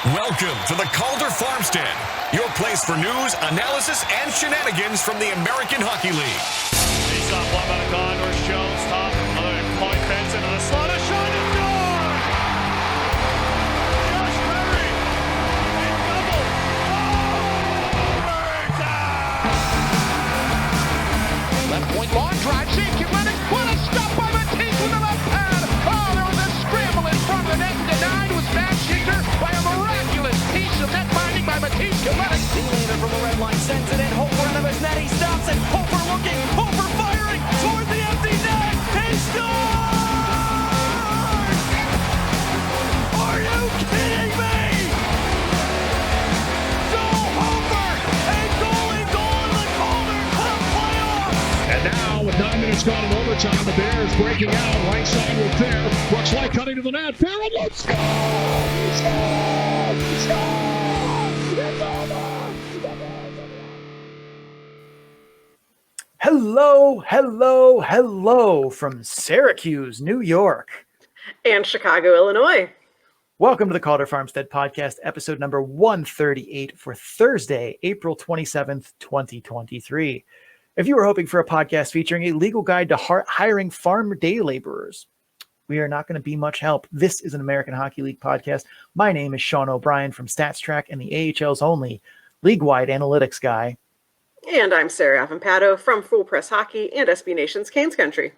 Welcome to the Calder Farmstead, your place for news, analysis, and shenanigans from the American Hockey League. Face off one by the Condors. Jones top. Another point fence into the slot. A shot and score! Josh Perry in double. Left point long drive. Save Kinetic. What a stop by Matisse with the left pad. Oh, there was a scramble in front of the net. Denied was Matt Schicker by a miraculous piece of net binding by Matisse Kinetic. D-laner from the red line sends it in. Hofer into his net. He stops it. Hofer looking. Hofer firing toward the empty net. He scores! Are you kidding me? Joel Hofer, a goalie goal in the Calder Cup Playoffs. And now, with 9 minutes gone in overtime, the Bears breaking out. Right side with Fair. Brooks Light cutting to the net. Fair and let's go! He scored! He scored! It's over! Hello from Syracuse, New York. And Chicago, Illinois. Welcome to the Calder Farmstead podcast, episode number 138 for Thursday, April 27th, 2023. If you were hoping for a podcast featuring a legal guide to hiring farm day laborers, we are not going to be much help. This is an American Hockey League podcast. My name is Sean O'Brien from StatsTrack and the AHL's only league-wide analytics guy. And I'm Sarah Avampato from Full Press Hockey and SB Nation's Canes Country.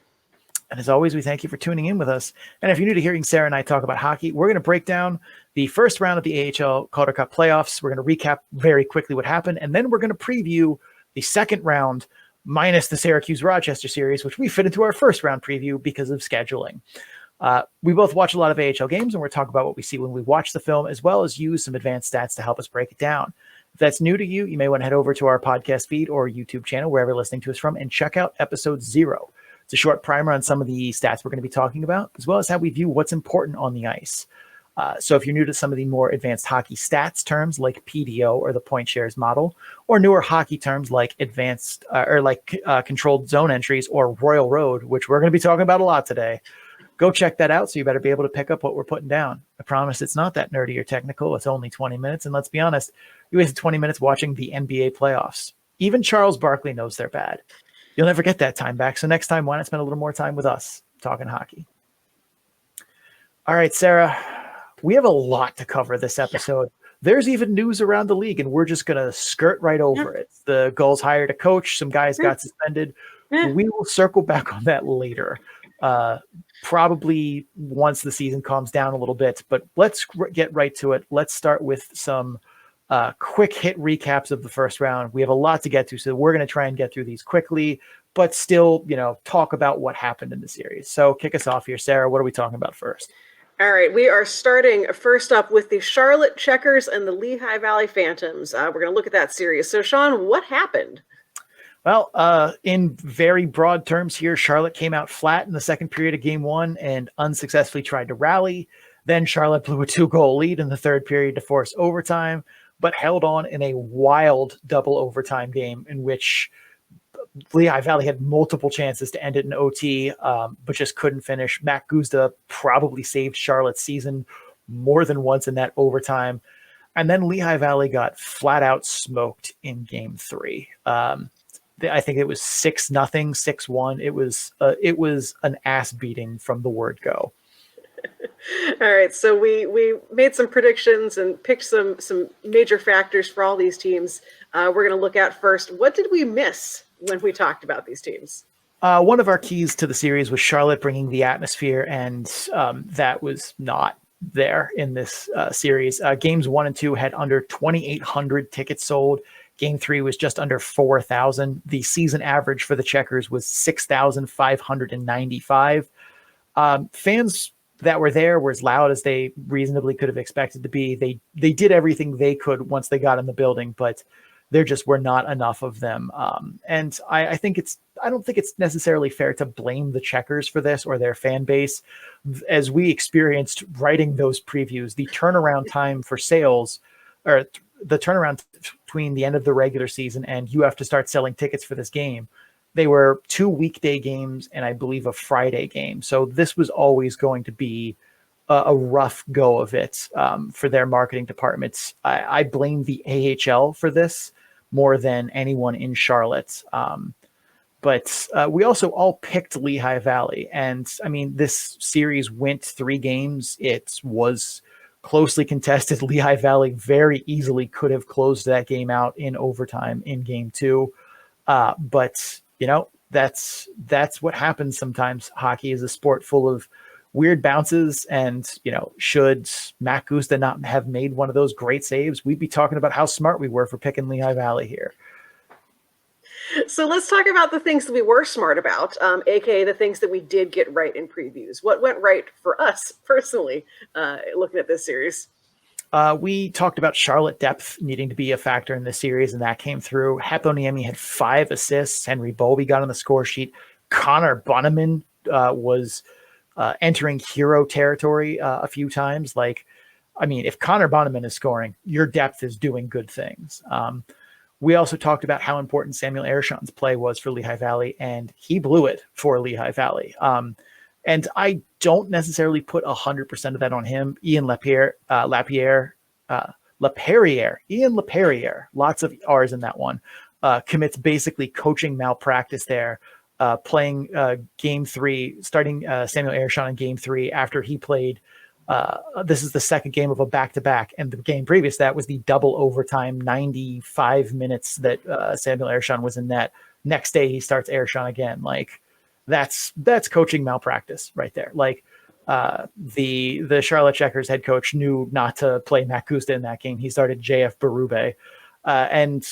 And as always, we thank you for tuning in with us. And if you're new to hearing Sarah and I talk about hockey, we're going to break down the first round of the AHL Calder Cup Playoffs. We're going to recap very quickly what happened, and then we're going to preview the second round minus the Syracuse-Rochester series, which we fit into our first round preview because of scheduling. We both watch a lot of AHL games, and we're talking about what we see when we watch the film, as well as use some advanced stats to help us break it down. If that's new to you, you may want to head over to our podcast feed or YouTube channel, wherever you're listening to us from, and check out episode 0. It's a short primer on some of the stats we're going to be talking about, as well as how we view what's important on the ice. So if you're new to some of the more advanced hockey stats terms like PDO or the point shares model, or newer hockey terms like advanced controlled zone entries or Royal Road, which we're going to be talking about a lot today, go check that out. So you better be able to pick up what we're putting down. I promise it's not that nerdy or technical. It's only 20 minutes. And let's be honest, you wasted 20 minutes watching the NBA playoffs. Even Charles Barkley knows they're bad. You'll never get that time back. So next time, why not spend a little more time with us talking hockey? All right, Sarah, we have a lot to cover this episode. There's even news around the league, and we're just going to skirt right over it. The Gulls hired a coach. Some guys got suspended. We will circle back on that later. Probably once the season calms down a little bit, but let's get right to it. Let's start with some quick hit recaps of the first round. We have a lot to get to, so we're going to try and get through these quickly, but still, talk about what happened in the series. So kick us off here, Sarah. What are we talking about first? All right, we are starting first up with the Charlotte Checkers and the Lehigh Valley Phantoms. We're going to look at that series. So, Sean, what happened? Well, in very broad terms here, Charlotte came out flat in the second period of game one and unsuccessfully tried to rally. Then Charlotte blew a 2-goal lead in the third period to force overtime, but held on in a wild double overtime game in which Lehigh Valley had multiple chances to end it in OT, but just couldn't finish. Matt Guzda probably saved Charlotte's season more than once in that overtime. And then Lehigh Valley got flat out smoked in game 3. I think it was 6-0, 6-1. It was an ass beating from the word go. All right, so we made some predictions and picked some major factors for all these teams. We're going to look at first, what did we miss when we talked about these teams? One of our keys to the series was Charlotte bringing the atmosphere, and that was not there in this series. Games 1 and 2 had under 2,800 tickets sold. Game 3 was just under 4,000. The season average for the Checkers was 6,595. Fans that were there were as loud as they reasonably could have expected to be. They did everything they could once they got in the building, but there just were not enough of them. And I don't think it's necessarily fair to blame the Checkers for this or their fan base. As we experienced writing those previews, the turnaround time for sales, or the turnaround between the end of the regular season and you have to start selling tickets for this game, they were 2 weekday games and I believe a Friday game. So this was always going to be a rough go of it for their marketing departments. I blame the AHL for this more than anyone in Charlotte. But we also all picked Lehigh Valley. And I mean, this series went 3 games. It was closely contested. Lehigh Valley very easily could have closed that game out in overtime in game 2. But, you know, that's what happens sometimes. Hockey is a sport full of weird bounces. And, you know, should Matt Gusta not have made one of those great saves, we'd be talking about how smart we were for picking Lehigh Valley here. So let's talk about the things that we were smart about, aka the things that we did get right in previews. What went right for us personally, looking at this series? We talked about Charlotte depth needing to be a factor in this series, and that came through. Heponiemi had 5 assists. Henry Bowlby got on the score sheet. Connor Bunneman was entering hero territory a few times. Like, I mean, if Connor Bunneman is scoring, your depth is doing good things. We also talked about how important Samuel Ershon's play was for Lehigh Valley, and he blew it for Lehigh Valley. And I don't necessarily put 100% of that on him. Ian Laperriere, lots of R's in that one, commits basically coaching malpractice there, playing game 3, starting Samuel Ershon in game 3 after he played. This is the second game of a back-to-back, and the game previous to that was the double overtime 95 minutes that Samuel Ershon was in net. Next day he starts Ershon again. Like, that's coaching malpractice right there. Like, the Charlotte Checkers head coach knew not to play Matt Gusta in that game. He started JF Berube. And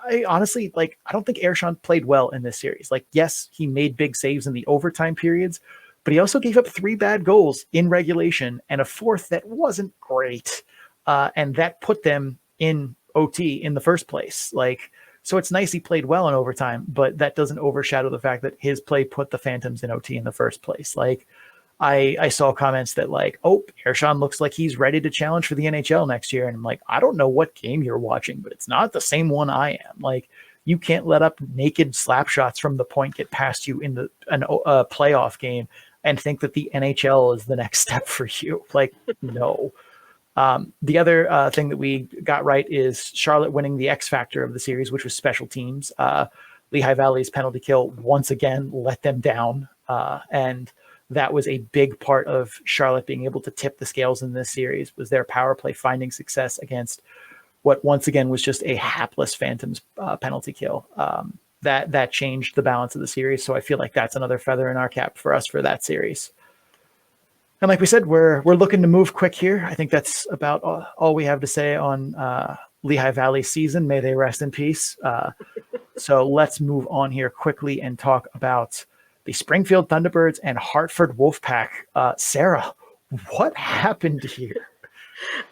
I honestly, like, I don't think Ershon played well in this series. Like, yes, he made big saves in the overtime periods, but he also gave up 3 bad goals in regulation and a 4th that wasn't great. And that put them in OT in the first place. Like, so it's nice he played well in overtime, but that doesn't overshadow the fact that his play put the Phantoms in OT in the first place. Like, I saw comments that like, oh, Ershon looks like he's ready to challenge for the NHL next year. And I'm like, I don't know what game you're watching, but it's not the same one I am. Like, you can't let up naked slap shots from the point get past you in a playoff game and think that the NHL is the next step for you. Like, no. The other thing that we got right is Charlotte winning the X factor of the series, which was special teams. Lehigh Valley's penalty kill once again let them down. And that was a big part of Charlotte being able to tip the scales in this series, was their power play finding success against what once again was just a hapless Phantoms penalty kill. That changed the balance of the series. So I feel like that's another feather in our cap for us for that series. And like we said, we're looking to move quick here. I think that's about all we have to say on Lehigh Valley season. May they rest in peace. So let's move on here quickly and talk about the Springfield Thunderbirds and Hartford Wolfpack. Sarah, what happened here?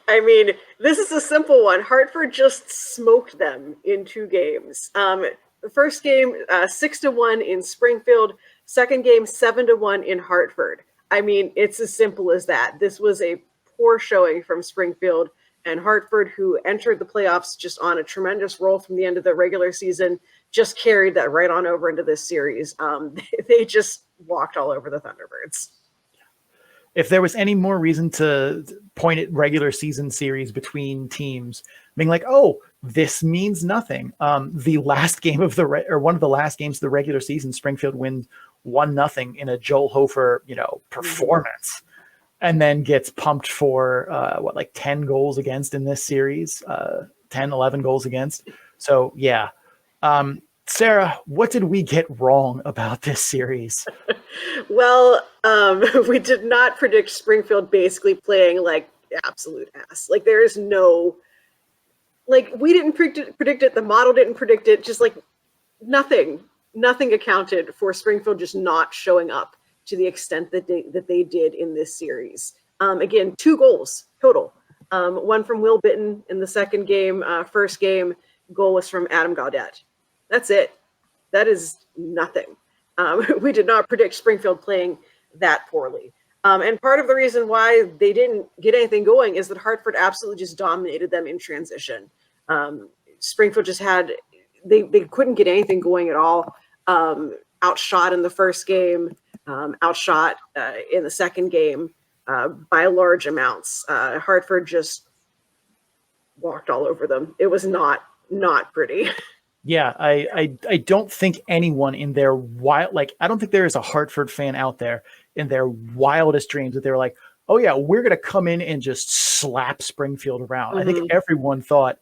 I mean, this is a simple one. Hartford just smoked them in 2 games. The first game, 6-1 in Springfield. Second game, 7-1 in Hartford. I mean, it's as simple as that. This was a poor showing from Springfield, and Hartford, who entered the playoffs just on a tremendous roll from the end of the regular season, just carried that right on over into this series. They just walked all over the Thunderbirds. If there was any more reason to point at regular season series between teams being like, oh, this means nothing. The last game of one of the last games of the regular season, Springfield wins 1-0 in a Joel Hofer, performance, and then gets pumped for 10 goals against in this series, 10, 11 goals against. So yeah. Sarah, what did we get wrong about this series? Well, we did not predict Springfield basically playing like absolute ass. Like, there is no, like, we didn't predict it. The model didn't predict it. Just like nothing accounted for Springfield just not showing up to the extent that they did in this series. Again, 2 goals total. One from Will Bitton in the second game. First game goal was from Adam Gaudet. That's it. That is nothing. We did not predict Springfield playing that poorly. And part of the reason why they didn't get anything going is that Hartford absolutely just dominated them in transition. Springfield just they couldn't get anything going at all. Outshot in the first game, outshot in the second game. by large amounts. Hartford just walked all over them. It was not pretty. Yeah, I don't think anyone in their I don't think there is a Hartford fan out there in their wildest dreams that they were like, oh yeah, we're going to come in and just slap Springfield around. I think everyone thought,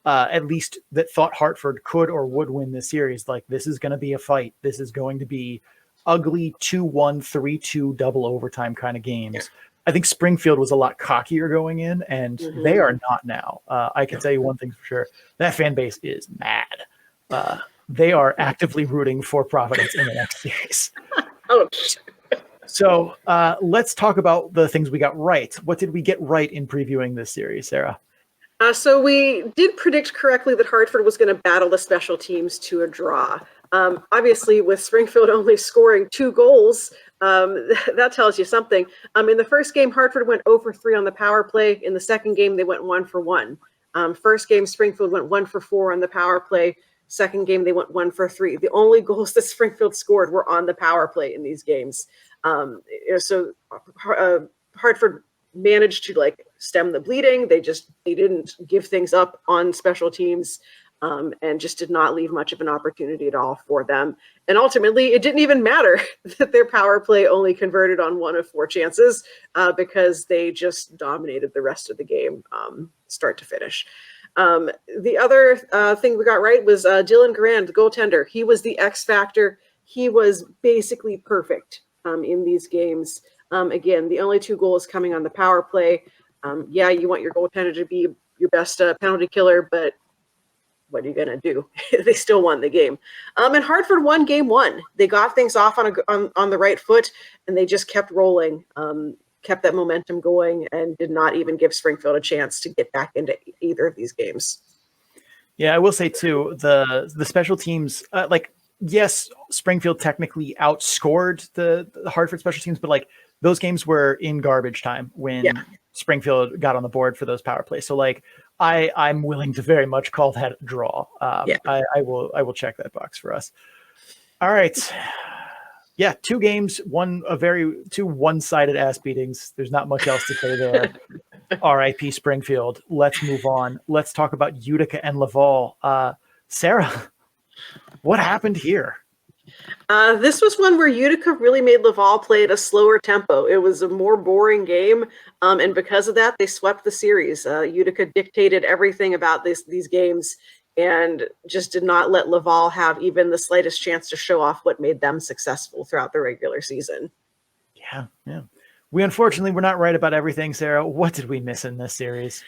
at least that thought Hartford could or would win this series. Like, this is going to be a fight. This is going to be ugly 2-1, 3-2 double overtime kind of games. Yeah. I think Springfield was a lot cockier going in, and they are not now. I can tell you one thing for sure. That fan base is mad. They are actively rooting for Providence in the next series. Ouch. So let's talk about the things we got right. What did we get right in previewing this series, Sarah? So we did predict correctly that Hartford was going to battle the special teams to a draw. Obviously, with Springfield only scoring 2 goals, that tells you something. In the first game, Hartford went 0 for 3 on the power play. In the second game, they went 1 for 1. First game, Springfield went 1 for 4 on the power play. Second game, they went 1 for 3. The only goals that Springfield scored were on the power play in these games. So Hartford managed to stem the bleeding. They didn't give things up on special teams, and just did not leave much of an opportunity at all for them. And ultimately, it didn't even matter that their power play only converted on 1 of 4 chances, because they just dominated the rest of the game, start to finish. The other thing we got right was Dylan Garand, the goaltender. He was the X factor. He was basically perfect in these games. Again, the only 2 goals coming on the power play. Yeah, you want your goaltender to be your best penalty killer, but what are you going to do? They still won the game. And Hartford won game 1. They got things off on the right foot, and they just kept rolling, kept that momentum going, and did not even give Springfield a chance to get back into either of these games. Yeah, I will say too, the special teams, yes, Springfield technically outscored the Hartford special teams, but those games were in garbage time when Springfield got on the board for those power plays. So I'm willing to very much call that a draw. I will check that box for us. All right. Yeah, 2 games, 2 one-sided ass beatings. There's not much else to say there. RIP Springfield. Let's move on. Let's talk about Utica and Laval. Sarah, what happened here? This was one where Utica really made Laval play at a slower tempo. It was a more boring game, and because of that, they swept the series. Utica dictated everything about these games and just did not let Laval have even the slightest chance to show off what made them successful throughout the regular season. Yeah. We unfortunately were not right about everything, Sarah. What did we miss in this series?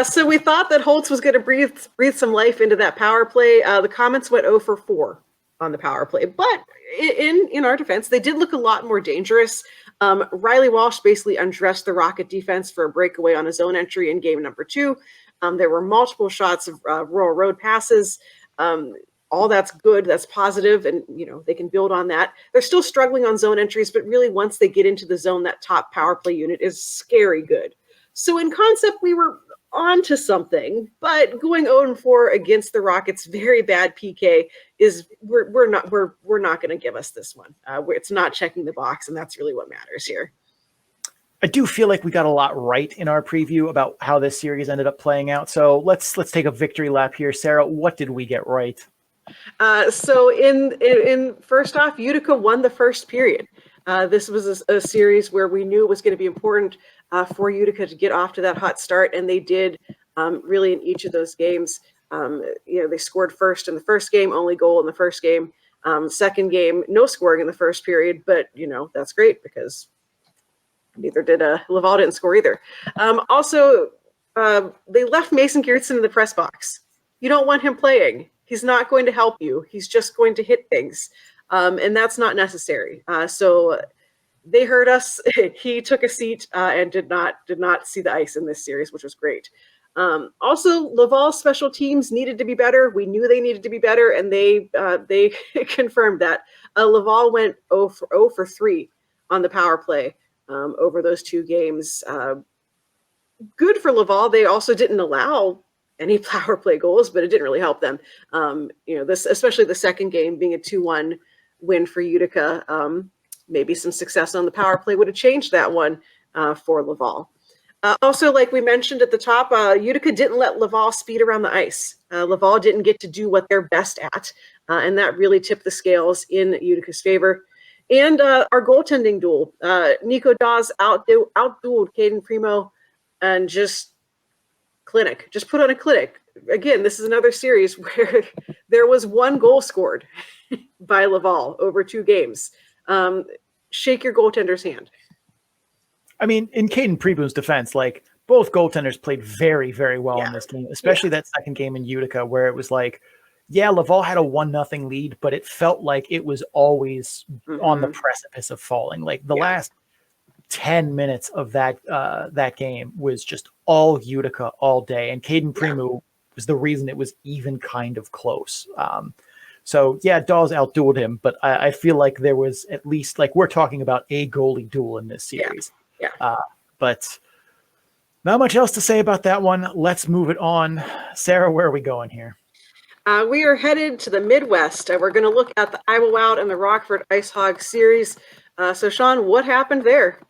So we thought that Holtz was going to breathe some life into that power play. The Comets went 0 for 4 on the power play, but in our defense, they did look a lot more dangerous. Riley Walsh basically undressed the Rocket defense for a breakaway on his own entry in game number 2. There were multiple shots of Royal Road passes. All that's good. That's positive, and they can build on that. They're still struggling on zone entries, but really once they get into the zone, that top power play unit is scary good. So in concept, we were onto something, but going 0-4 against the Rockets' very bad PK is we're not going to give us this one. It's not checking the box, and that's really what matters here. I do feel like we got a lot right in our preview about how this series ended up playing out. So let's take a victory lap here. Sarah, what did we get right? So in first off, Utica won the first period. This was a series where we knew it was going to be important for Utica to get off to that hot start, and they did really in each of those games. They scored first in the first game, only goal in the first game. Second game, no scoring in the first period, but that's great because neither did Laval didn't score either. Also, they left Mason Geertsen in the press box. You don't want him playing. He's not going to help you. He's just going to hit things. And that's not necessary. So they hurt us. He took a seat and did not see the ice in this series, which was great. Also, Laval's special teams needed to be better. We knew they needed to be better, and they confirmed that. Laval went 0 for 3 on the power play over those 2 games. Good for Laval. They also didn't allow any power play goals, but it didn't really help them. This, especially the second game being a 2-1 win for Utica, maybe some success on the power play would have changed that one. for Laval. Also, like we mentioned at the top, Utica didn't let Laval speed around the ice. Laval didn't get to do what they're best at, and that really tipped the scales in Utica's favor. And our goaltending duel, Nico Dawes outdueled Caden Primo, and just put on a clinic. Again, this is another series where there was one goal scored by Laval over 2 games. Shake your goaltender's hand. I mean, in Caden Primo's defense, like both goaltenders played very, very well in this game, especially that second game in Utica where it was like, yeah, Laval had a 1-0 lead, but it felt like it was always on the precipice of falling. Like the last 10 minutes of that game was just all Utica all day, and Caden Primo was the reason it was even kind of close. So yeah, Dawes outdueled him, but I feel like there was at least, like, we're talking about a goalie duel in this series. But not much else to say about that one. Let's move it on. Sarah, where are we going here? We are headed to the Midwest. We're going to look at the Iowa Wild and the Rockford Ice Hogs series. So, Sean, what happened there?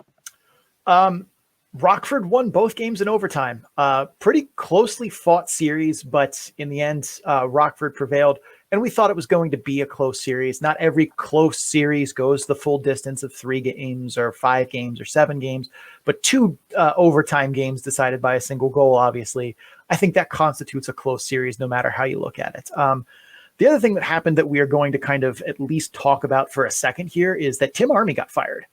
Rockford won both games in overtime. Pretty closely fought series, but in the end, Rockford prevailed. And we thought it was going to be a close series. Not every close series goes the full distance of 3 games or 5 games or 7 games, but 2 overtime games decided by a single goal, obviously. I think that constitutes a close series no matter how you look at it. The other thing that happened that we are going to kind of at least talk about for a second here is that Tim Army got fired.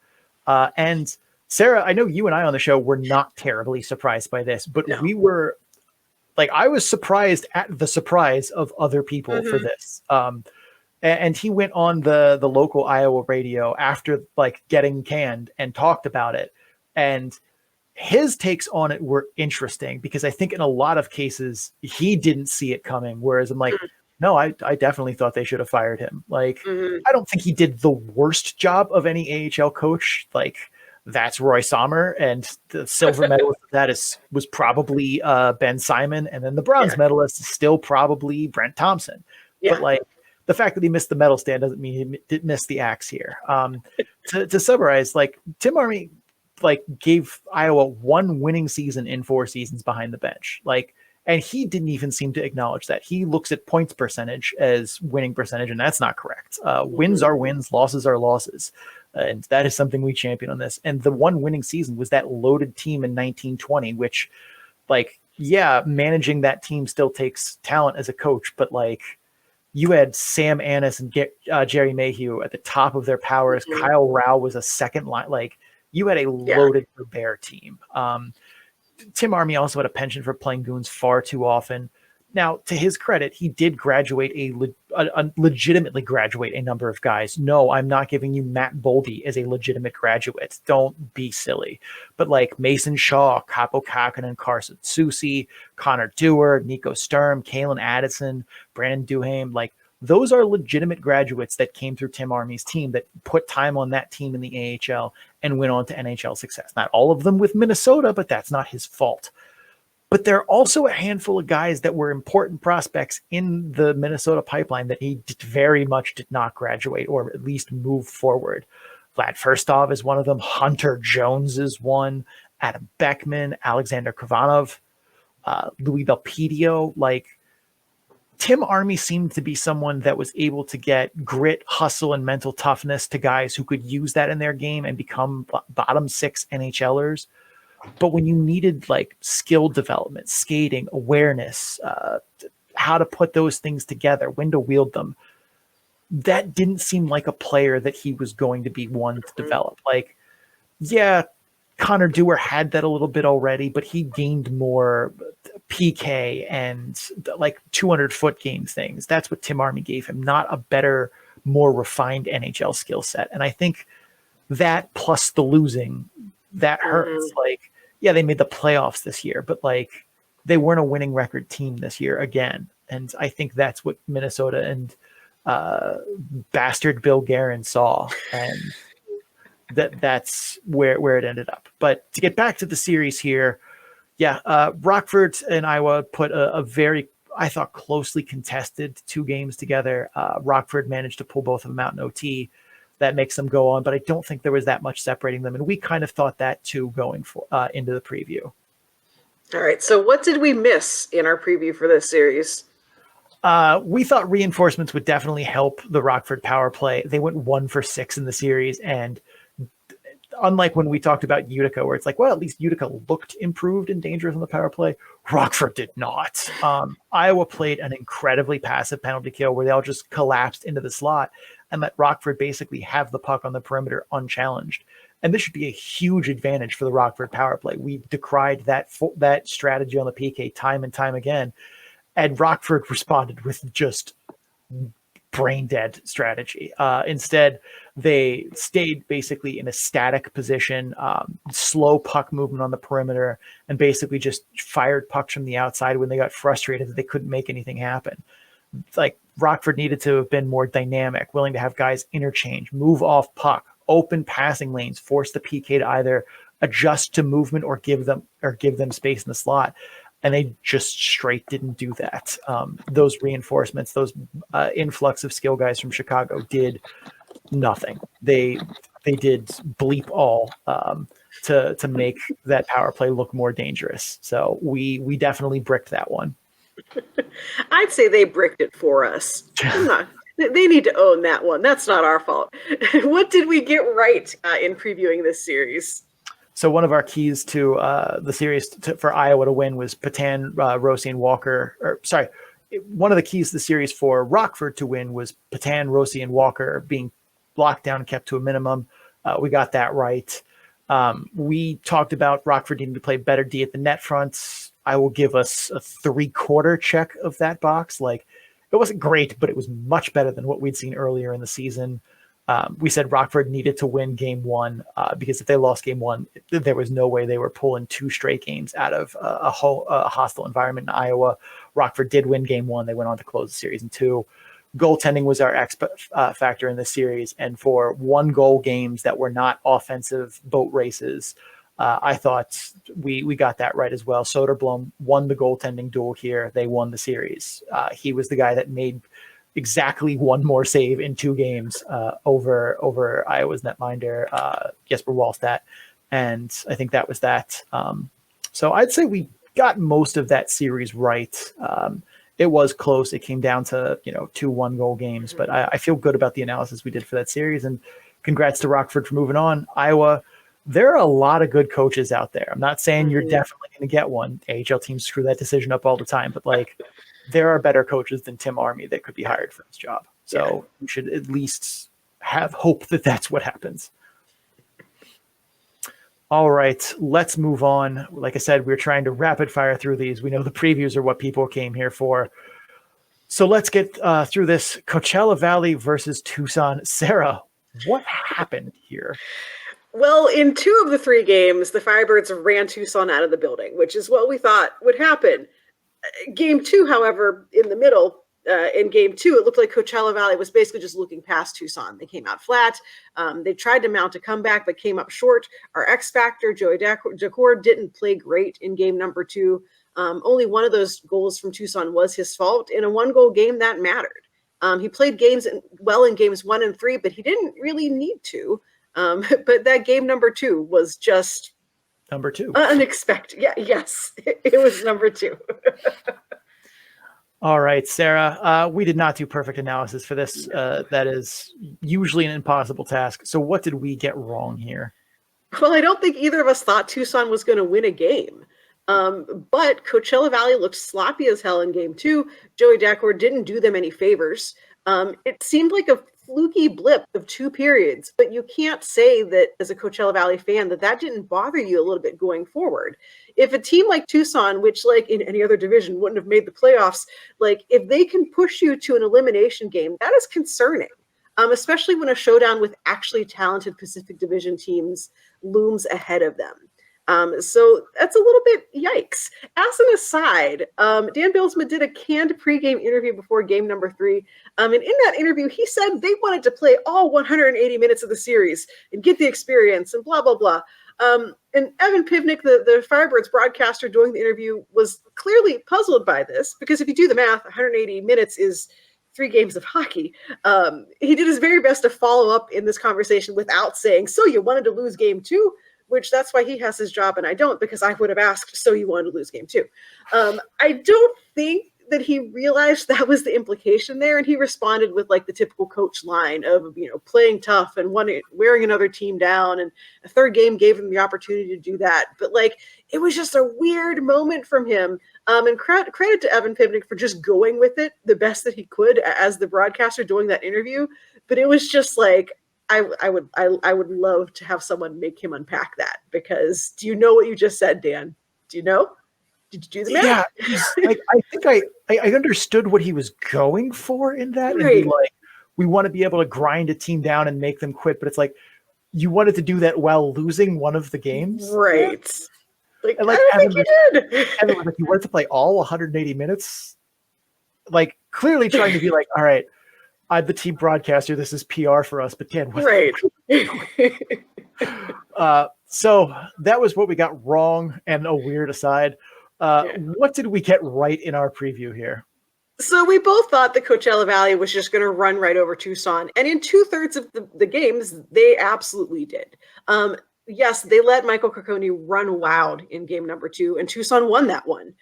And Sarah, I know you and I on the show were not terribly surprised by this, but we were... Like, I was surprised at the surprise of other people for this. And he went on the local Iowa radio after, like, getting canned and talked about it. And his takes on it were interesting because I think in a lot of cases he didn't see it coming. Whereas I'm like, no, I definitely thought they should have fired him. Like, I don't think he did the worst job of any AHL coach. Like, that's Roy Sommer, and the silver medalist of that was probably Ben Simon, and then the bronze medalist is still probably Brent Thompson. But like, the fact that he missed the medal stand doesn't mean he didn't miss the axe here. To summarize, like, Tim Army like gave Iowa 1 winning season in 4 seasons behind the bench. Like, and he didn't even seem to acknowledge that. He looks at points percentage as winning percentage, and that's not correct. Wins are wins, losses are losses. And that is something we champion on this. And the 1 winning season was that loaded team in 1920, which, like, yeah, managing that team still takes talent as a coach, but like, you had Sam Annis and Jerry Mayhew at the top of their powers. Kyle Rao was a second line. Like, you had a loaded Bear team. Tim Army also had a penchant for playing goons far too often. Now, to his credit, he did graduate legitimately graduate a number of guys. No, I'm not giving you Matt Boldy as a legitimate graduate. Don't be silly. But like Mason Shaw, Capo Kakinen, Carson Soucy, Connor Dewar, Nico Sturm, Kalen Addison, Brandon Duhame, like, those are legitimate graduates that came through Tim Army's team that put time on that team in the AHL and went on to NHL success. Not all of them with Minnesota, but that's not his fault. But there are also a handful of guys that were important prospects in the Minnesota pipeline that he very much did not graduate or at least move forward. Vlad Firstov is one of them. Hunter Jones is one. Adam Beckman, Alexander Krovanov, Louis Belpedio. Like, Tim Army seemed to be someone that was able to get grit, hustle, and mental toughness to guys who could use that in their game and become bottom 6 NHLers. But when you needed like skill development, skating, awareness, how to put those things together, when to wield them, that didn't seem like a player that he was going to be one to develop. Like, yeah, Connor Dewar had that a little bit already, but he gained more PK and like 200-foot game things. That's what Tim Army gave him, not a better, more refined NHL skill set. And I think that plus the losing, that hurts. Like, yeah, they made the playoffs this year, but like, they weren't a winning record team this year again. And I think that's what Minnesota and bastard Bill Guerin saw. And that's where it ended up. But to get back to the series here, Rockford and Iowa put a very, I thought, closely contested 2 games together. Rockford managed to pull both of them out in OT. that makes them go on, but I don't think there was that much separating them. And we kind of thought that too going into the preview. All right. So what did we miss in our preview for this series? We thought reinforcements would definitely help the Rockford power play. They went 1 for 6 in the series. And unlike when we talked about Utica, where it's like, well, at least Utica looked improved and dangerous on the power play, Rockford did not. Iowa played an incredibly passive penalty kill where they all just collapsed into the slot and let Rockford basically have the puck on the perimeter unchallenged. And this should be a huge advantage for the Rockford power play. We decried that strategy on the PK time and time again. And Rockford responded with just brain dead strategy. Instead, they stayed basically in a static position, slow puck movement on the perimeter, and basically just fired pucks from the outside when they got frustrated that they couldn't make anything happen. Like Rockford needed to have been more dynamic, willing to have guys interchange, move off puck, open passing lanes, force the PK to either adjust to movement or give them space in the slot. And they just straight didn't do that. Those reinforcements, those influx of skill guys from Chicago did nothing. They did bleep all to make that power play look more dangerous. So we definitely bricked that one. I'd say they bricked it for us. They need to own that one. That's not our fault. What did we get right in previewing this series? So one of our keys to the series for Iowa to win was Patan, Rossi, and Walker. Or sorry, one of the keys to the series for Rockford to win was Patan, Rossi, and Walker being locked down and kept to a minimum. We got that right. We talked about Rockford needing to play better D at the net front. I will give us a 3/4 check of that box. Like, it wasn't great, but it was much better than what we'd seen earlier in the season. We said Rockford needed to win game 1 because if they lost game 1, there was no way they were pulling 2 straight games out of a hostile environment in Iowa. Rockford did win game 1. They went on to close the series in 2. Goaltending was our X factor in the series. And for 1-goal games that were not offensive boat races, I thought we got that right as well. Soderblom won the goaltending duel here. They won the series. He was the guy that made exactly 1 more save in 2 games over Iowa's netminder, Jesper Wallstedt. And I think that was that. So I'd say we got most of that series right. It was close. It came down to 2 1-goal games, but I feel good about the analysis we did for that series. And congrats to Rockford for moving on. Iowa, there are a lot of good coaches out there. I'm not saying you're definitely going to get one. AHL teams screw that decision up all the time, but there are better coaches than Tim Army that could be hired for this job. So you should at least have hope that that's what happens. All right, let's move on. Like I said, we're trying to rapid fire through these. We know the previews are what people came here for. So let's get through this. Coachella Valley versus Tucson. Sarah, what happened here? Well, in 2 of the 3 games, the Firebirds ran Tucson out of the building, which is what we thought would happen. Game 2, however, in the middle, in game 2, it looked like Coachella Valley was basically just looking past Tucson. They came out flat. They tried to mount a comeback, but came up short. Our X factor, Joey Daccord, didn't play great in game number 2. Only one of those goals from Tucson was his fault. In a 1-goal game, that mattered. He played well in games 1 and 3, but he didn't really need to. But that game number 2 was just number 2. Unexpected. Yes, it was number 2. All right, Sarah, we did not do perfect analysis for this. That is usually an impossible task. So what did we get wrong here? Well, I don't think either of us thought Tucson was going to win a game. But Coachella Valley looked sloppy as hell in game 2. Joey Daccord didn't do them any favors. It seemed like a fluky blip of 2 periods, but you can't say that as a Coachella Valley fan that didn't bother you a little bit going forward. If a team like Tucson, which like in any other division wouldn't have made the playoffs, if they can push you to an elimination game, that is concerning, especially when a showdown with actually talented Pacific Division teams looms ahead of them. So that's a little bit yikes. As an aside, Dan Bilsma did a canned pregame interview before game number 3. And in that interview, he said they wanted to play all 180 minutes of the series and get the experience and blah, blah, blah. And Evan Pivnik, the Firebirds broadcaster doing the interview, was clearly puzzled by this because if you do the math, 180 minutes is 3 games of hockey. He did his very best to follow up in this conversation without saying, so you wanted to lose game 2? Which that's why he has his job and I don't, because I would have asked, so you wanted to lose game 2. I don't think that he realized that was the implication there, and he responded with like the typical coach line of, playing tough and wearing another team down, and a 3rd game gave him the opportunity to do that. But like, it was just a weird moment from him. And credit to Evan Pivnik for just going with it the best that he could as the broadcaster doing that interview. But it was just like, I would love to have someone make him unpack that, because do you know what you just said, Dan? Do you know? Did you do the math? Yeah, like, I think I understood what he was going for in that, Right. and be like, we want to be able to grind a team down and make them quit, but it's like you wanted to do that while losing one of the games, Right? Like, and like I don't think you did. Evan was like, you wanted to play all 180 minutes, like clearly trying to be like, all right, I'm the team broadcaster. This is PR for us, but Dan, Right. So that was what we got wrong, and a weird aside. What did we get right in our preview here? So we both thought the Coachella Valley was just going to run right over Tucson. And in 2/3 of the games, they absolutely did. Yes, they let Michael Cocconi run wild in game number 2, and Tucson won that one.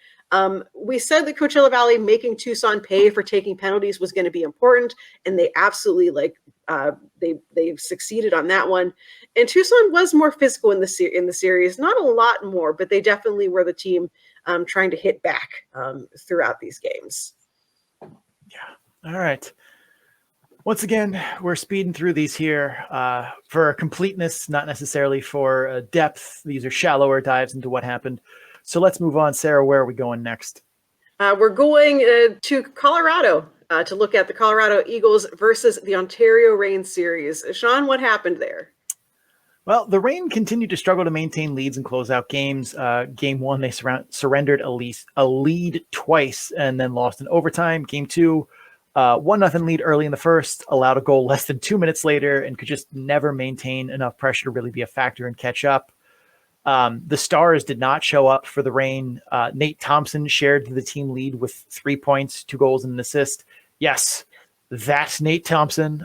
We said that Coachella Valley making Tucson pay for taking penalties was going to be important, and they absolutely they succeeded on that one. And Tucson was more physical in the series, not a lot more, but they definitely were the team trying to hit back throughout these games. Yeah. All right. Once again, we're speeding through these here for completeness, not necessarily for depth. These are shallower dives into what happened. So let's move on. Sarah, where are we going next? We're going to Colorado to look at the Colorado Eagles versus the Ontario Reign series. Sean, what happened there? Well, the Reign continued to struggle to maintain leads and close out games. Game 1, they surrendered a lead twice and then lost in overtime. Game 2, 1-0 lead early in the first, allowed a goal less than 2 minutes later, and could just never maintain enough pressure to really be a factor and catch up. The Stars did not show up for the Reign. Nate Thompson shared the team lead with 3 points, 2 goals, and an assist. Yes, that's Nate Thompson.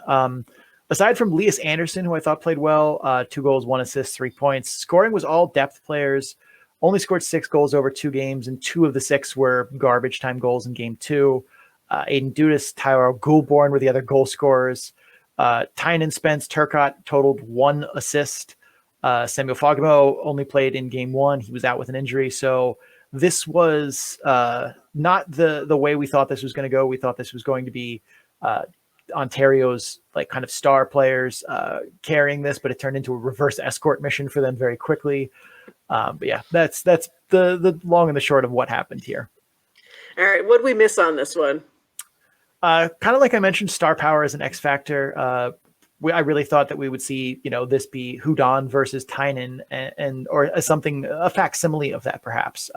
Aside from Elias Anderson, who I thought played well, 2 goals, 1 assist, 3 points. Scoring was all depth players. Only scored 6 goals over 2 games, and 2 of the 6 were garbage time goals in game 2. Aiden Dudas, Tyler Goulbourne were the other goal scorers. Tynan Spence Turcotte totaled 1 assist. Samuel Fogamo only played in game 1. He was out with an injury. So this was not the way we thought this was going to go. We thought this was going to be Ontario's like kind of star players carrying this, but it turned into a reverse escort mission for them very quickly. But yeah, that's the long and the short of what happened here. All right, what did we miss on this one? Kind of like I mentioned, star power is an X factor. I really thought that we would see, this be Hudon versus Tynan or a facsimile of that perhaps.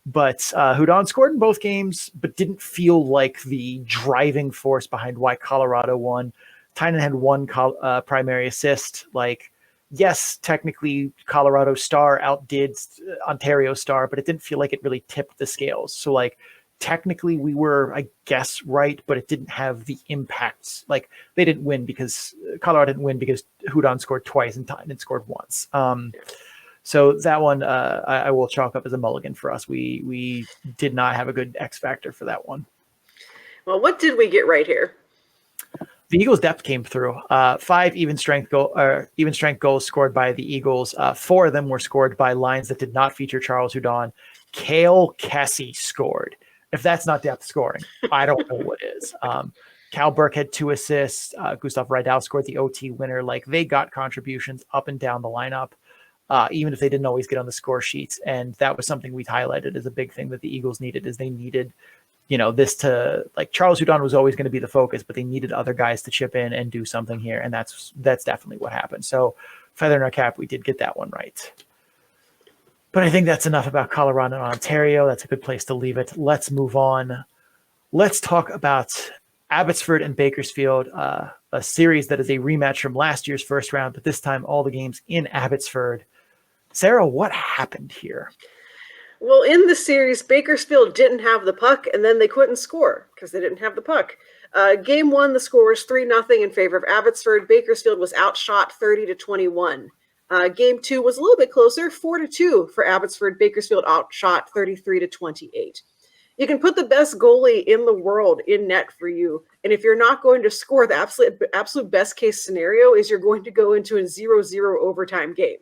But Hudon scored in both games, but didn't feel like the driving force behind why Colorado won. Tynan had 1 primary assist. Like, yes, technically Colorado Star outdid Ontario Star, but it didn't feel like it really tipped the scales. So like, technically we were, I guess, right, but it didn't have the impacts. Like, they didn't win because Colorado didn't win because Hudon scored twice and Tynan scored once. So that one I will chalk up as a mulligan for us. We did not have a good X factor for that one. Well, what did we get right here? The Eagles' depth came through. 5 even strength goals scored by the Eagles. 4 of them were scored by lines that did not feature Charles Hudon. Cale Kessie scored. If that's not depth scoring, I don't know what is. Cal Burke had 2 assists. Gustav Rydal scored the OT winner. Like, they got contributions up and down the lineup, even if they didn't always get on the score sheets. And that was something we highlighted as a big thing that the Eagles needed, is they needed, this to, like, Charles Hudon was always going to be the focus, but they needed other guys to chip in and do something here. And that's definitely what happened. So feather in our cap, we did get that one right. But I think that's enough about Colorado and Ontario. That's a good place to leave it. Let's move on. Let's talk about Abbotsford and Bakersfield, a series that is a rematch from last year's first round, but this time all the games in Abbotsford. Sarah, what happened here? Well, in the series, Bakersfield didn't have the puck, and then they couldn't score because they didn't have the puck. Game 1, the score was 3-0 in favor of Abbotsford. Bakersfield was outshot 30-21. Game 2 was a little bit closer, 4-2 for Abbotsford. Bakersfield outshot 33-28. You can put the best goalie in the world in net for you, and if you're not going to score, the absolute best case scenario is you're going to go into a 0-0 overtime game.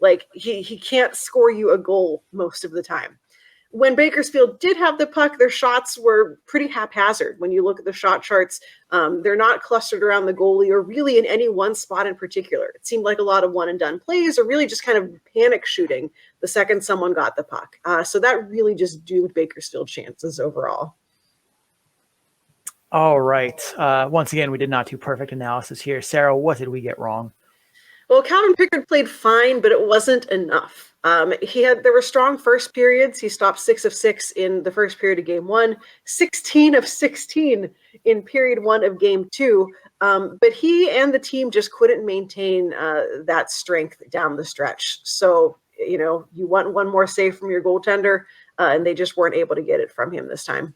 Like, he can't score you a goal most of the time. When Bakersfield did have the puck, their shots were pretty haphazard. When you look at the shot charts, they're not clustered around the goalie or really in any one spot in particular. It seemed like a lot of one-and-done plays or really just kind of panic shooting the second someone got the puck. So that really just doomed Bakersfield's chances overall. All right. Once again, we did not do perfect analysis here. Sarah, what did we get wrong? Well, Calvin Pickard played fine, but it wasn't enough. There were strong first periods. He stopped 6 of 6 in the first period of game 1, 16 of 16 in period 1 of game 2. But he and the team just couldn't maintain that strength down the stretch. So, you want one more save from your goaltender, and they just weren't able to get it from him this time.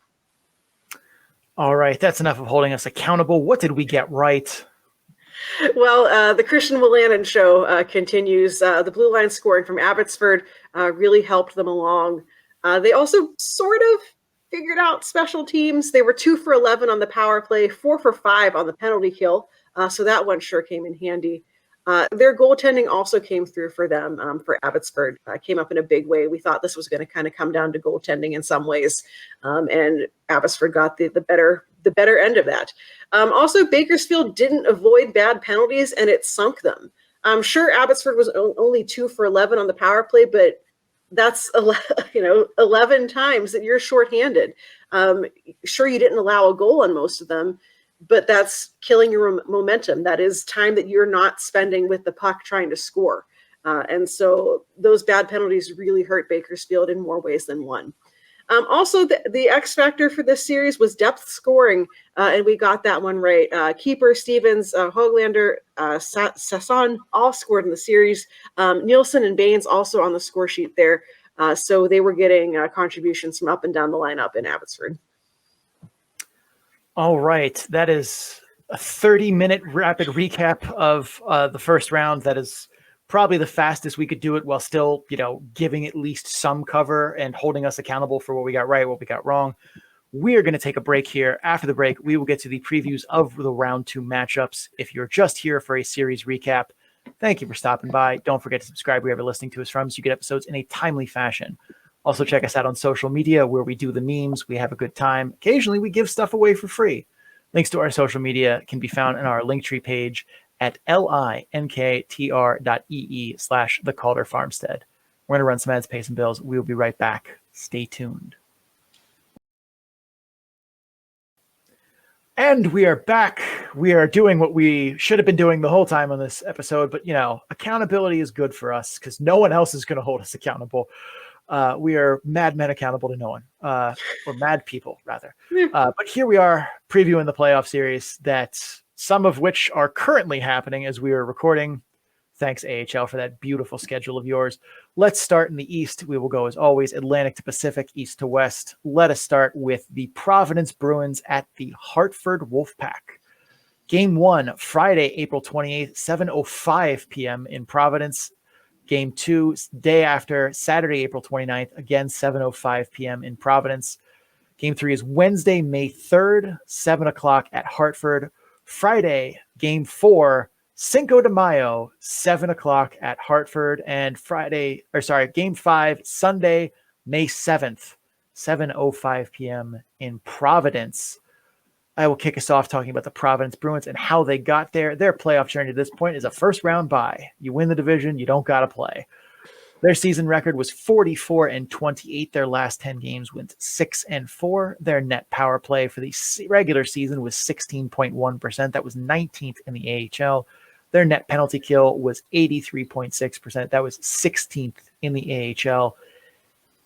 All right. That's enough of holding us accountable. What did we get right? Well, the Christian Wolanin show continues. The blue line scoring from Abbotsford really helped them along. They also sort of figured out special teams. They were 2 for 11 on the power play, 4 for 5 on the penalty kill. So that one sure came in handy. Their goaltending also came through for them, for Abbotsford. Came up in a big way. We thought this was going to kind of come down to goaltending in some ways. And Abbotsford got the better end of that. Also, Bakersfield didn't avoid bad penalties, and it sunk them. I'm sure Abbotsford was only 2 for 11 on the power play, but that's 11 times that you're shorthanded. Sure, you didn't allow a goal on most of them, but that's killing your momentum. That is time that you're not spending with the puck trying to score. And so those bad penalties really hurt Bakersfield in more ways than one. Also, the X factor for this series was depth scoring, and we got that one right. Keeper, Stevens, Hoglander, Sasson all scored in the series. Nielsen and Baines also on the score sheet there. So they were getting contributions from up and down the lineup in Abbotsford. All right. That is a 30-minute rapid recap of the first round. That is probably the fastest we could do it while still, giving at least some cover and holding us accountable for what we got right, what we got wrong. We are going to take a break here. After the break, we will get to the previews of the round 2 matchups. If you're just here for a series recap, thank you for stopping by. Don't forget to subscribe wherever you're listening to us from so you get episodes in a timely fashion. Also, check us out on social media where we do the memes. We have a good time. Occasionally, we give stuff away for free. Links to our social media can be found in our Linktree page at linktr.ee/the Calder Farmstead. We're going to run some ads, pay some bills. We will be right back. Stay tuned. And we are back. We are doing what we should have been doing the whole time on this episode, but accountability is good for us because no one else is going to hold us accountable. We are madmen accountable to no one, or mad people rather. But here we are previewing the playoff series that some of which are currently happening as we are recording. Thanks, AHL, for that beautiful schedule of yours. Let's start in the East. We will go, as always, Atlantic to Pacific, East to West. Let us start with the Providence Bruins at the Hartford Wolfpack. Game 1, Friday, April 28th, 7:05 p.m. in Providence. Game 2, day after, Saturday, April 29th, again, 7:05 p.m. in Providence. Game 3 is Wednesday, May 3rd, 7 o'clock at Hartford. Friday, Game 4, Cinco de Mayo, 7 o'clock at Hartford. And Game 5, Sunday, May 7th, 7:05 p.m. in Providence. I will kick us off talking about the Providence Bruins and how they got there. Their playoff journey to this point is a first-round bye. You win the division, you don't got to play. Their season record was 44-28. Their last 10 games went 6-4. Their net power play for the regular season was 16.1%. That was 19th in the AHL. Their net penalty kill was 83.6%. That was 16th in the AHL.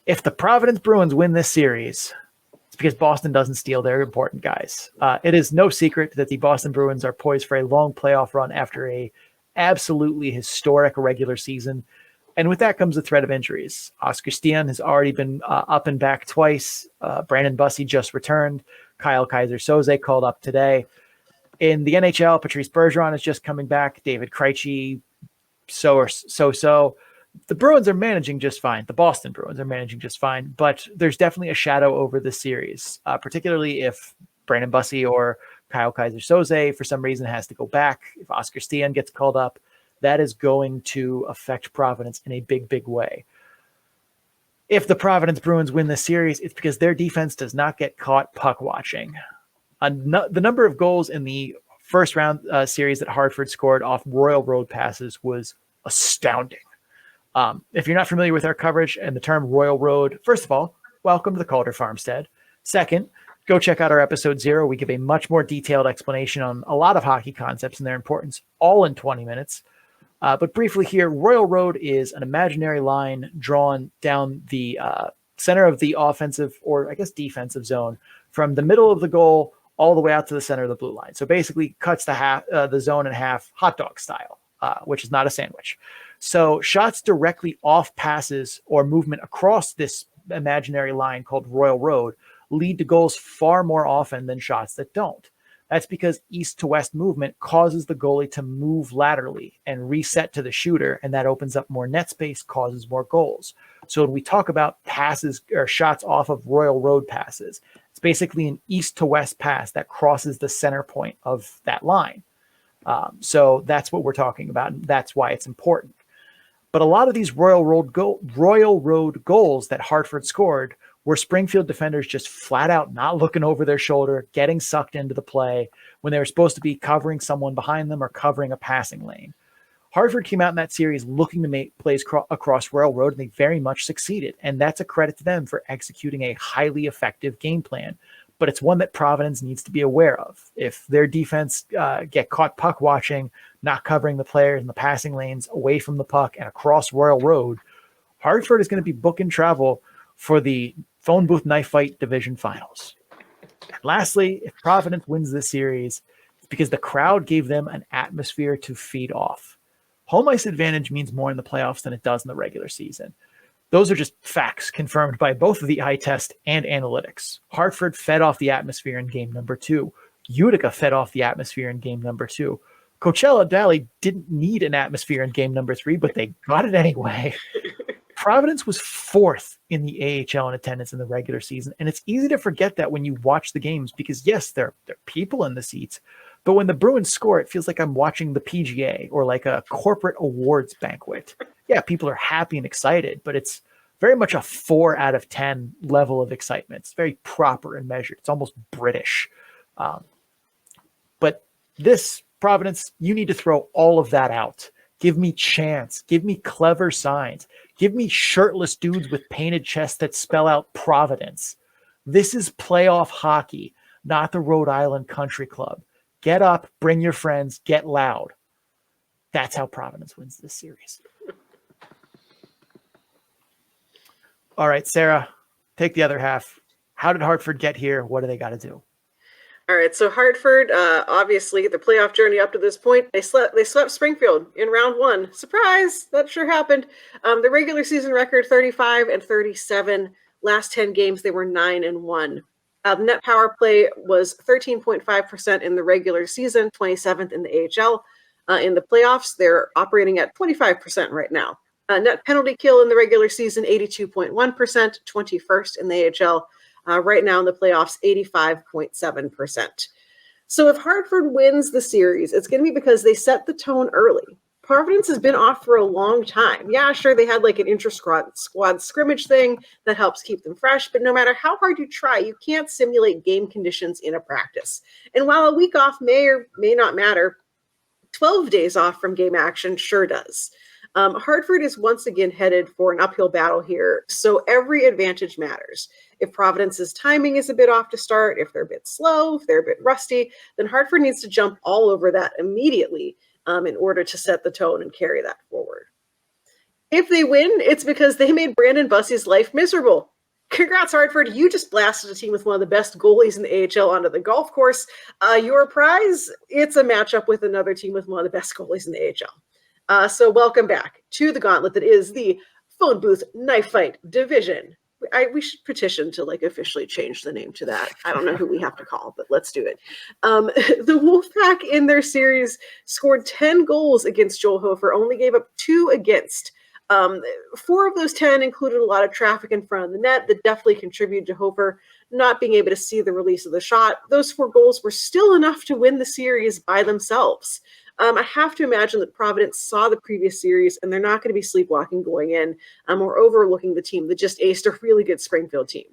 If the Providence Bruins win this series, it's because Boston doesn't steal their important guys. It is no secret that the Boston Bruins are poised for a long playoff run after a absolutely historic regular season. And with that comes the threat of injuries. Oscar Stian has already been up and back twice. Brandon Bussey just returned. Kyle Kaiser-Soze called up today. In the NHL, Patrice Bergeron is just coming back. David Krejci, so. The Bruins are managing just fine. The Boston Bruins are managing just fine, but there's definitely a shadow over this series, particularly if Brandon Bussey or Kyle Kaiser-Soze for some reason has to go back. If Oscar Stian gets called up, that is going to affect Providence in a big, big way. If the Providence Bruins win this series, it's because their defense does not get caught puck watching. The number of goals in the first round series that Hartford scored off Royal Road passes was astounding. If you're not familiar with our coverage and the term Royal Road, first of all, welcome to the Calder Farmstead. Second, go check out our episode 0. We give a much more detailed explanation on a lot of hockey concepts and their importance, all in 20 minutes. But briefly here, Royal Road is an imaginary line drawn down the center of the offensive, or I guess defensive zone, from the middle of the goal all the way out to the center of the blue line. So basically cuts the zone in half, hot dog style, which is not a sandwich. So shots directly off passes or movement across this imaginary line called Royal Road lead to goals far more often than shots that don't. That's because east to west movement causes the goalie to move laterally and reset to the shooter, and that opens up more net space, causes more goals. So when we talk about passes or shots off of Royal Road passes, it's basically an east to west pass that crosses the center point of that line. So that's what we're talking about, and that's why it's important. But a lot of these Royal Road goals that Hartford scored were Springfield defenders just flat out not looking over their shoulder, getting sucked into the play when they were supposed to be covering someone behind them or covering a passing lane. Hartford came out in that series looking to make plays across Royal Road, and they very much succeeded. And that's a credit to them for executing a highly effective game plan. But it's one that Providence needs to be aware of. If their defense get caught puck watching, not covering the players in the passing lanes away from the puck and across Royal Road, Hartford is going to be booking travel for the phone booth knife fight division finals. And lastly, if Providence wins this series, it's because the crowd gave them an atmosphere to feed off. Home ice advantage means more in the playoffs than it does in the regular season. Those are just facts confirmed by both the eye test and analytics. Hartford fed off the atmosphere in game number 2. Utica fed off the atmosphere in game number 2. Coachella Valley didn't need an atmosphere in game number 3, but they got it anyway. Providence was 4th in the AHL in attendance in the regular season, and it's easy to forget that when you watch the games because, yes, there are people in the seats, but when the Bruins score, it feels like I'm watching the PGA or like a corporate awards banquet. Yeah, people are happy and excited, but it's very much a 4 out of 10 level of excitement. It's very proper and measured. It's almost British. But this, Providence, you need to throw all of that out. Give me chance. Give me clever signs. Give me shirtless dudes with painted chests that spell out Providence. This is playoff hockey, not the Rhode Island Country Club. Get up, bring your friends, get loud. That's how Providence wins this series. All right, Sarah, take the other half. How did Hartford get here? What do they got to do? All right, so Hartford, obviously, the playoff journey up to this point, they swept Springfield in round 1. Surprise! That sure happened. The regular season record, 35-37. Last 10 games, they were 9-1. Net power play was 13.5% in the regular season, 27th in the AHL. In the playoffs, they're operating at 25% right now. Net penalty kill in the regular season, 82.1%, 21st in the AHL. Right now in the playoffs, 85.7%. So if Hartford wins the series, it's going to be because they set the tone early. Providence has been off for a long time. Yeah, sure, they had like an intra-squad scrimmage thing that helps keep them fresh, but no matter how hard you try, you can't simulate game conditions in a practice. And while a week off may or may not matter, 12 days off from game action sure does. Hartford is once again headed for an uphill battle here, so every advantage matters. If Providence's timing is a bit off to start, if they're a bit slow, if they're a bit rusty, then Hartford needs to jump all over that immediately in order to set the tone and carry that forward. If they win, it's because they made Brandon Bussey's life miserable. Congrats, Hartford. You just blasted a team with one of the best goalies in the AHL onto the golf course. Your prize, it's a matchup with another team with one of the best goalies in the AHL. So welcome back to the gauntlet that is the phone booth knife fight division. We should petition to officially change the name to that. I don't know who we have to call, but let's do it. The Wolfpack in their series scored 10 goals against Joel Hofer, only gave up 2 against. 4 of those 10 included a lot of traffic in front of the net that definitely contributed to Hofer not being able to see the release of the shot. Those 4 goals were still enough to win the series by themselves. I have to imagine that Providence saw the previous series and they're not going to be sleepwalking going in or overlooking the team that just aced a really good Springfield team.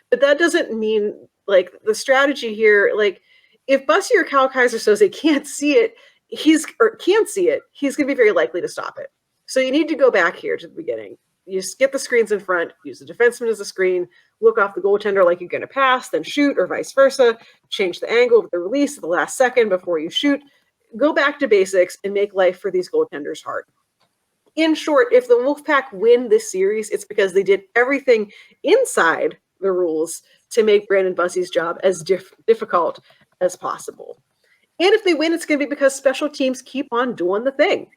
But that doesn't mean the strategy here, if Bussy or Cal Kaiser Soze can't see it, he's going to be very likely to stop it. So you need to go back here to the beginning. You just get the screens in front, use the defenseman as a screen, look off the goaltender like you're going to pass, then shoot, or vice versa. Change the angle of the release at the last second before you shoot. Go back to basics and make life for these goaltenders hard. In short, if the Wolfpack win this series, it's because they did everything inside the rules to make Brandon Bussy's job as difficult as possible. And if they win, it's going to be because special teams keep on doing the thing.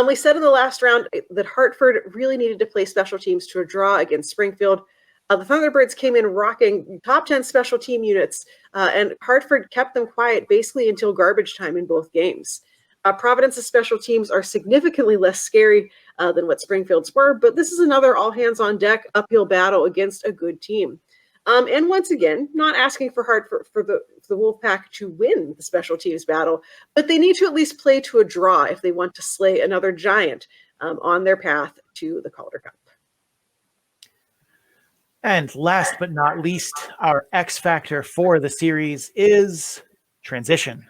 We said in the last round that Hartford really needed to play special teams to a draw against Springfield. The Thunderbirds came in rocking top 10 special team units, and Hartford kept them quiet basically until garbage time in both games. Providence's special teams are significantly less scary than what Springfield's were, but this is another all-hands-on-deck uphill battle against a good team. And once again, not asking for Hartford for the Wolfpack to win the special teams battle, but they need to at least play to a draw if they want to slay another giant on their path to the Calder Cup. And last but not least, our X factor for the series is transition.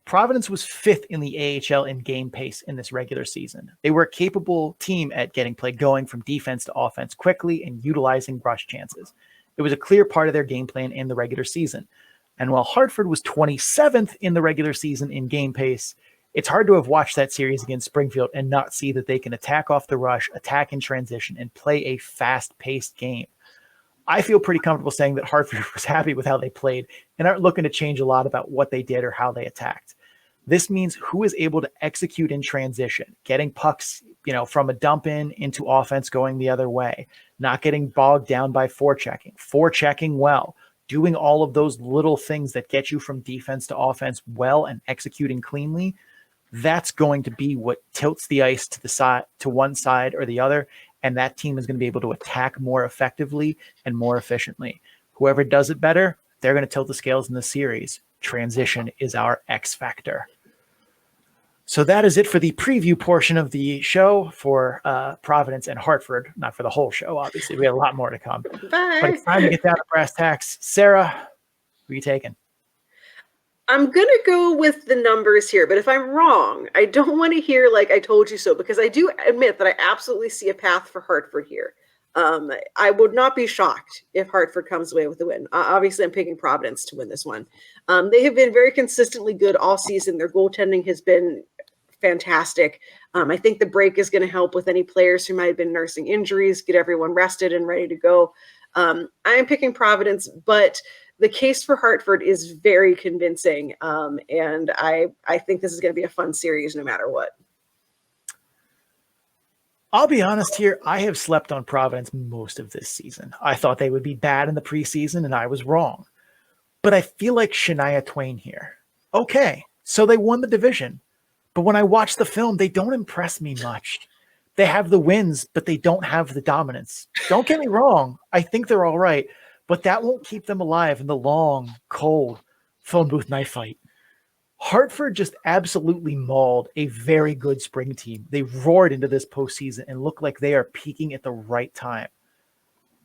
Providence was 5th in the AHL in game pace in this regular season. They were a capable team at getting play going from defense to offense quickly and utilizing rush chances. It was a clear part of their game plan in the regular season. And while Hartford was 27th in the regular season in game pace, it's hard to have watched that series against Springfield and not see that they can attack off the rush, attack in transition, and play a fast-paced game. I feel pretty comfortable saying that Hartford was happy with how they played and aren't looking to change a lot about what they did or how they attacked. This means who is able to execute in transition, getting pucks, from a dump in into offense going the other way, not getting bogged down by forechecking well, doing all of those little things that get you from defense to offense well and executing cleanly. That's going to be what tilts the ice to the side, to one side or the other. And that team is going to be able to attack more effectively and more efficiently. Whoever does it better, they're going to tilt the scales in the series. Transition is our X factor. So that is it for the preview portion of the show for Providence and Hartford. Not for the whole show, obviously. We have a lot more to come. Bye. But it's time to get down to brass tacks. Sarah, who are you taking? I'm going to go with the numbers here, but if I'm wrong, I don't want to hear I told you so, because I do admit that I absolutely see a path for Hartford here. I would not be shocked if Hartford comes away with the win. Obviously, I'm picking Providence to win this one. They have been very consistently good all season. Their goaltending has been fantastic. I think the break is going to help with any players who might have been nursing injuries, get everyone rested and ready to go. I am picking Providence, but the case for Hartford is very convincing, and I think this is going to be a fun series no matter what. I'll be honest here. I have slept on Providence most of this season. I thought they would be bad in the preseason, and I was wrong. But I feel like Shania Twain here. Okay, so they won the division. But when I watch the film, they don't impress me much. They have the wins, but they don't have the dominance. Don't get me wrong. I think they're all right. But that won't keep them alive in the long, cold phone booth knife fight. Hartford just absolutely mauled a very good spring team. They roared into this postseason and look like they are peaking at the right time.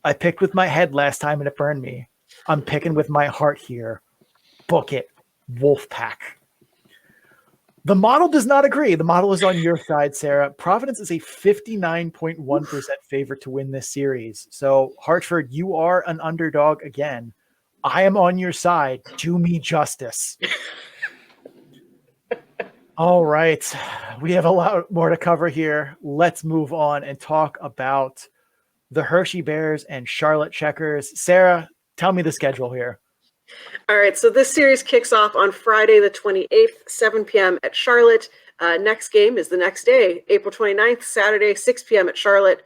I picked with my head last time and it burned me. I'm picking with my heart here. Book it. Wolfpack. The model does not agree. The model is on your side, Sarah. Providence is a 59.1% favorite to win this series. So, Hartford, you are an underdog again. I am on your side. Do me justice. All right. We have a lot more to cover here. Let's move on and talk about the Hershey Bears and Charlotte Checkers. Sarah, tell me the schedule here. All right, so this series kicks off on Friday the 28th, 7 p.m. at Charlotte. Next game is the next day, April 29th, Saturday, 6 p.m. at Charlotte.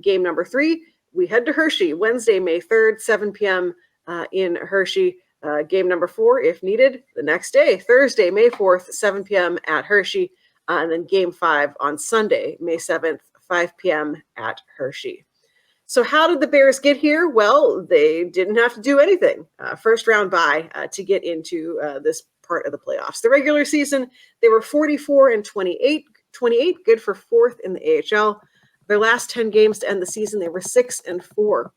Game number 3, we head to Hershey, Wednesday, May 3rd, 7 p.m. In Hershey. Game number 4, if needed, the next day, Thursday, May 4th, 7 p.m. at Hershey. And then game 5 on Sunday, May 7th, 5 p.m. at Hershey. So how did the Bears get here? Well, they didn't have to do anything. First round bye to get into this part of the playoffs. The regular season, they were 44-28, good for 4th in the AHL. Their last 10 games to end the season, they were 6-4.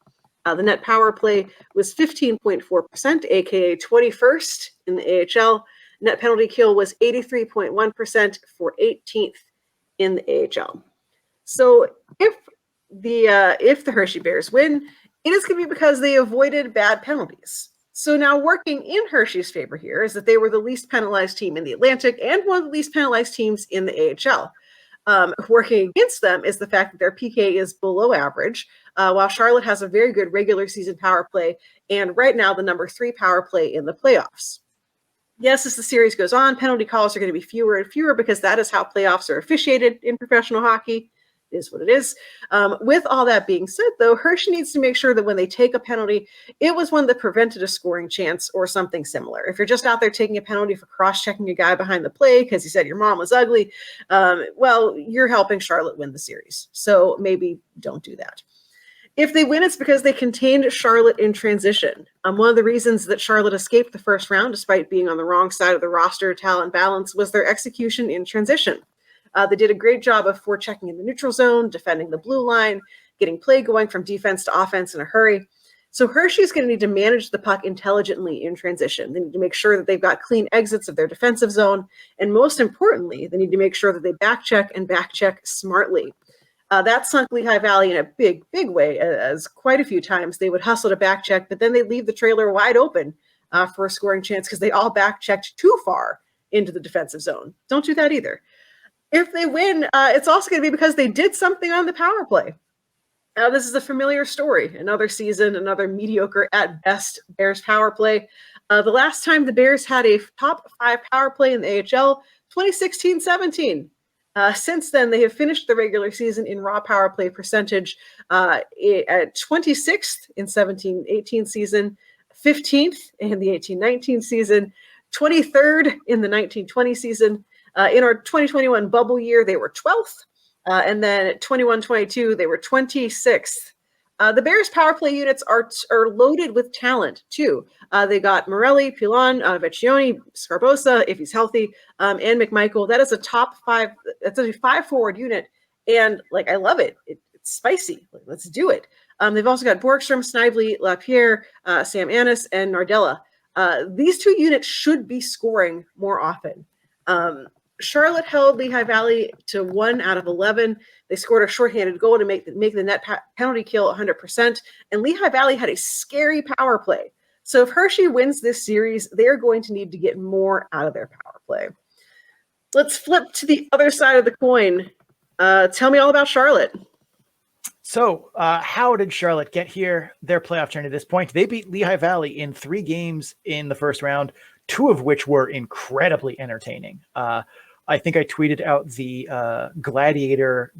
The net power play was 15.4%, aka 21st in the AHL. Net penalty kill was 83.1% for 18th in the AHL. So if the Hershey Bears win, it is going to be because they avoided bad penalties. So now working in Hershey's favor here is that they were the least penalized team in the Atlantic and one of the least penalized teams in the AHL. Working against them is the fact that their PK is below average, while Charlotte has a very good regular season power play and right now the number 3 power play in the playoffs. Yes, as the series goes on, penalty calls are going to be fewer and fewer because that is how playoffs are officiated in professional hockey. It is what it is. With all that being said, though, Hershey needs to make sure that when they take a penalty, it was one that prevented a scoring chance or something similar. If you're just out there taking a penalty for cross-checking a guy behind the play because he said your mom was ugly, well, you're helping Charlotte win the series. So maybe don't do that. If they win, it's because they contained Charlotte in transition. One of the reasons that Charlotte escaped the first round, despite being on the wrong side of the roster talent balance, was their execution in transition. They did a great job of forechecking in the neutral zone, defending the blue line, getting play going from defense to offense in a hurry. So Hershey is going to need to manage the puck intelligently in transition. They need to make sure that they've got clean exits of their defensive zone. And most importantly, they need to make sure that they backcheck and backcheck smartly. That sunk Lehigh Valley in a big, big way, as quite a few times they would hustle to backcheck, but then they'd leave the trailer wide open for a scoring chance because they all backchecked too far into the defensive zone. Don't do that either. If they win, it's also going to be because they did something on the power play. This is a familiar story. Another season, another mediocre at best Bears power play. The last time the Bears had a top 5 power play in the AHL, 2016-17. Since then, they have finished the regular season in raw power play percentage at 26th in 17-18 season, 15th in the 18-19 season, 23rd in the 19-20 season. In our 2021 bubble year, they were 12th. And then at 21-22, they were 26th. The Bears power play units are loaded with talent, too. They got Morelli, Pilon, Vecchione, Scarbosa, if he's healthy, and McMichael. That is a top 5. That's a 5-forward unit. And, I love it. It's spicy. Let's do it. They've also got Borgstrom, Snively, LaPierre, Sam Annis, and Nardella. These 2 units should be scoring more often. Charlotte held Lehigh Valley to 1 out of 11. They scored a shorthanded goal to make the net penalty kill 100%. And Lehigh Valley had a scary power play. So if Hershey wins this series, they're going to need to get more out of their power play. Let's flip to the other side of the coin. Tell me all about Charlotte. So how did Charlotte get here? Their playoff journey to this point. They beat Lehigh Valley in 3 games in the first round, 2 of which were incredibly entertaining. I think I tweeted out the gladiator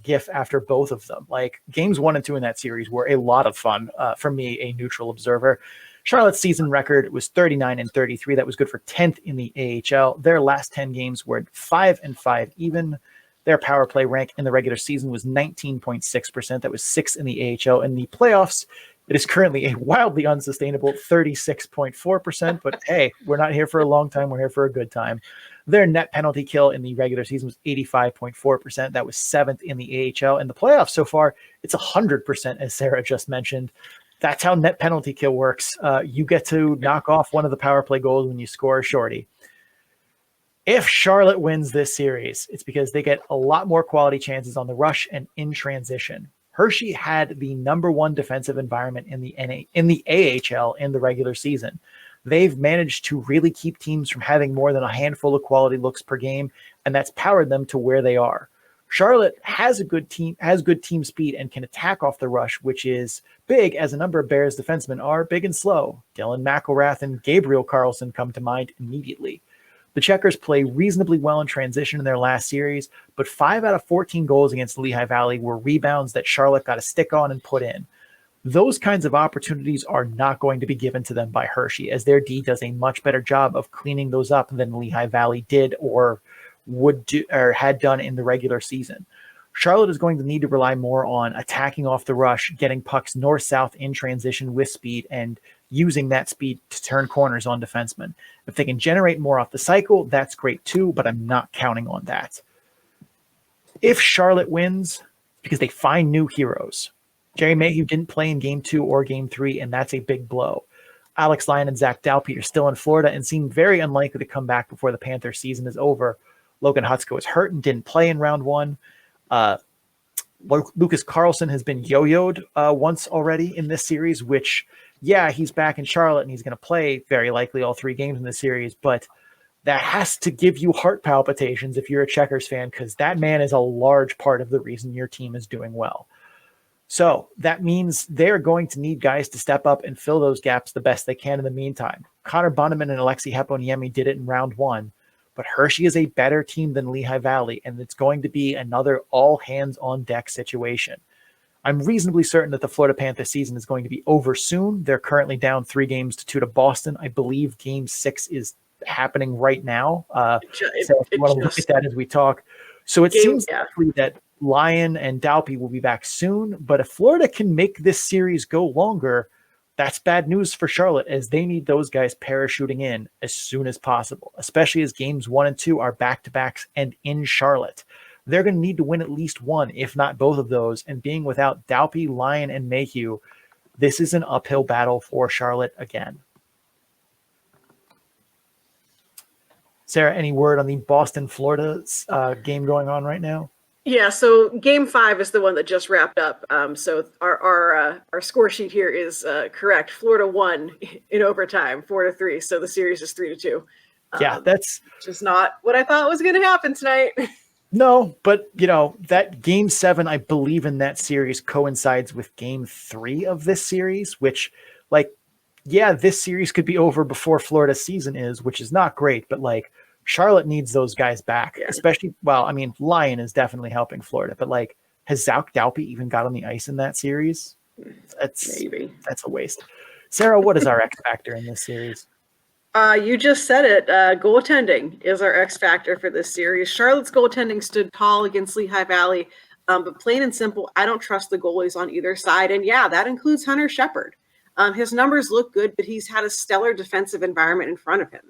GIF after both of them. Games 1 and 2 in that series were a lot of fun for me, a neutral observer. Charlotte's season record was 39-33. That was good for 10th in the AHL. Their last 10 games were 5-5 even. Their power play rank in the regular season was 19.6%. That was 6th in the AHL. In the playoffs, it is currently a wildly unsustainable 36.4%. But hey, we're not here for a long time. We're here for a good time. Their net penalty kill in the regular season was 85.4%. That was 7th in the AHL. In the playoffs so far, it's 100%, as Sarah just mentioned. That's how net penalty kill works. You get to knock off one of the power play goals when you score a shorty. If Charlotte wins this series, it's because they get a lot more quality chances on the rush and in transition. Hershey had the number 1 defensive environment in the AHL in the regular season. They've managed to really keep teams from having more than a handful of quality looks per game, and that's powered them to where they are. Charlotte has good team speed and can attack off the rush, which is big as a number of Bears defensemen are big and slow. Dylan McElrath and Gabriel Carlson come to mind immediately. The Checkers play reasonably well in transition in their last series, but 5 out of 14 goals against Lehigh Valley were rebounds that Charlotte got a stick on and put in. Those kinds of opportunities are not going to be given to them by Hershey, as their D does a much better job of cleaning those up than Lehigh Valley did or would do or had done in the regular season. Charlotte is going to need to rely more on attacking off the rush, getting pucks north-south in transition with speed, and using that speed to turn corners on defensemen. If they can generate more off the cycle, that's great too, but I'm not counting on that. If Charlotte wins, because they find new heroes. Jerry Mayhew didn't play in Game 2 or Game 3, and that's a big blow. Alex Lyon and Zach Dalpe are still in Florida and seem very unlikely to come back before the Panthers season is over. Logan Hutsko is hurt and didn't play in round 1. Lucas Carlson has been yo-yoed once already in this series, which, yeah, he's back in Charlotte and he's going to play very likely all 3 games in the series, but that has to give you heart palpitations if you're a Checkers fan, because that man is a large part of the reason your team is doing well. So that means they're going to need guys to step up and fill those gaps the best they can in the meantime. Connor Bunneman and Alexi Heponiemi did it in round 1, but Hershey is a better team than Lehigh Valley, and it's going to be another all-hands-on-deck situation. I'm reasonably certain that the Florida Panthers season is going to be over soon. They're currently down 3-2 to Boston. I believe Game 6 is happening right now. So if you want to look at that as we talk. So it seems likely that Lyon and Dalpe will be back soon, but if Florida can make this series go longer, that's bad news for Charlotte, as they need those guys parachuting in as soon as possible, especially as games 1 and 2 are back-to-backs and in Charlotte. They're going to need to win at least one, if not both of those, and being without Dalpe, Lyon, and Mayhew, this is an uphill battle for Charlotte again. Sarah, any word on the Boston-Florida game going on right now? Yeah, so Game 5 is the one that just wrapped up. So our score sheet here is correct. Florida won in overtime, 4-3. So the series is 3-2. Yeah, that's just not what I thought was going to happen tonight. No, but that Game 7, I believe in that series coincides with Game 3 of this series, which, this series could be over before Florida's season is, which is not great, but Charlotte needs those guys back, especially, Lyon is definitely helping Florida, but has Zach Dalpe even got on the ice in that series? That's a waste. Sarah, what is our X factor in this series? You just said it. Goaltending is our X factor for this series. Charlotte's goaltending stood tall against Lehigh Valley, but plain and simple, I don't trust the goalies on either side. And yeah, that includes Hunter Shepard. His numbers look good, but he's had a stellar defensive environment in front of him.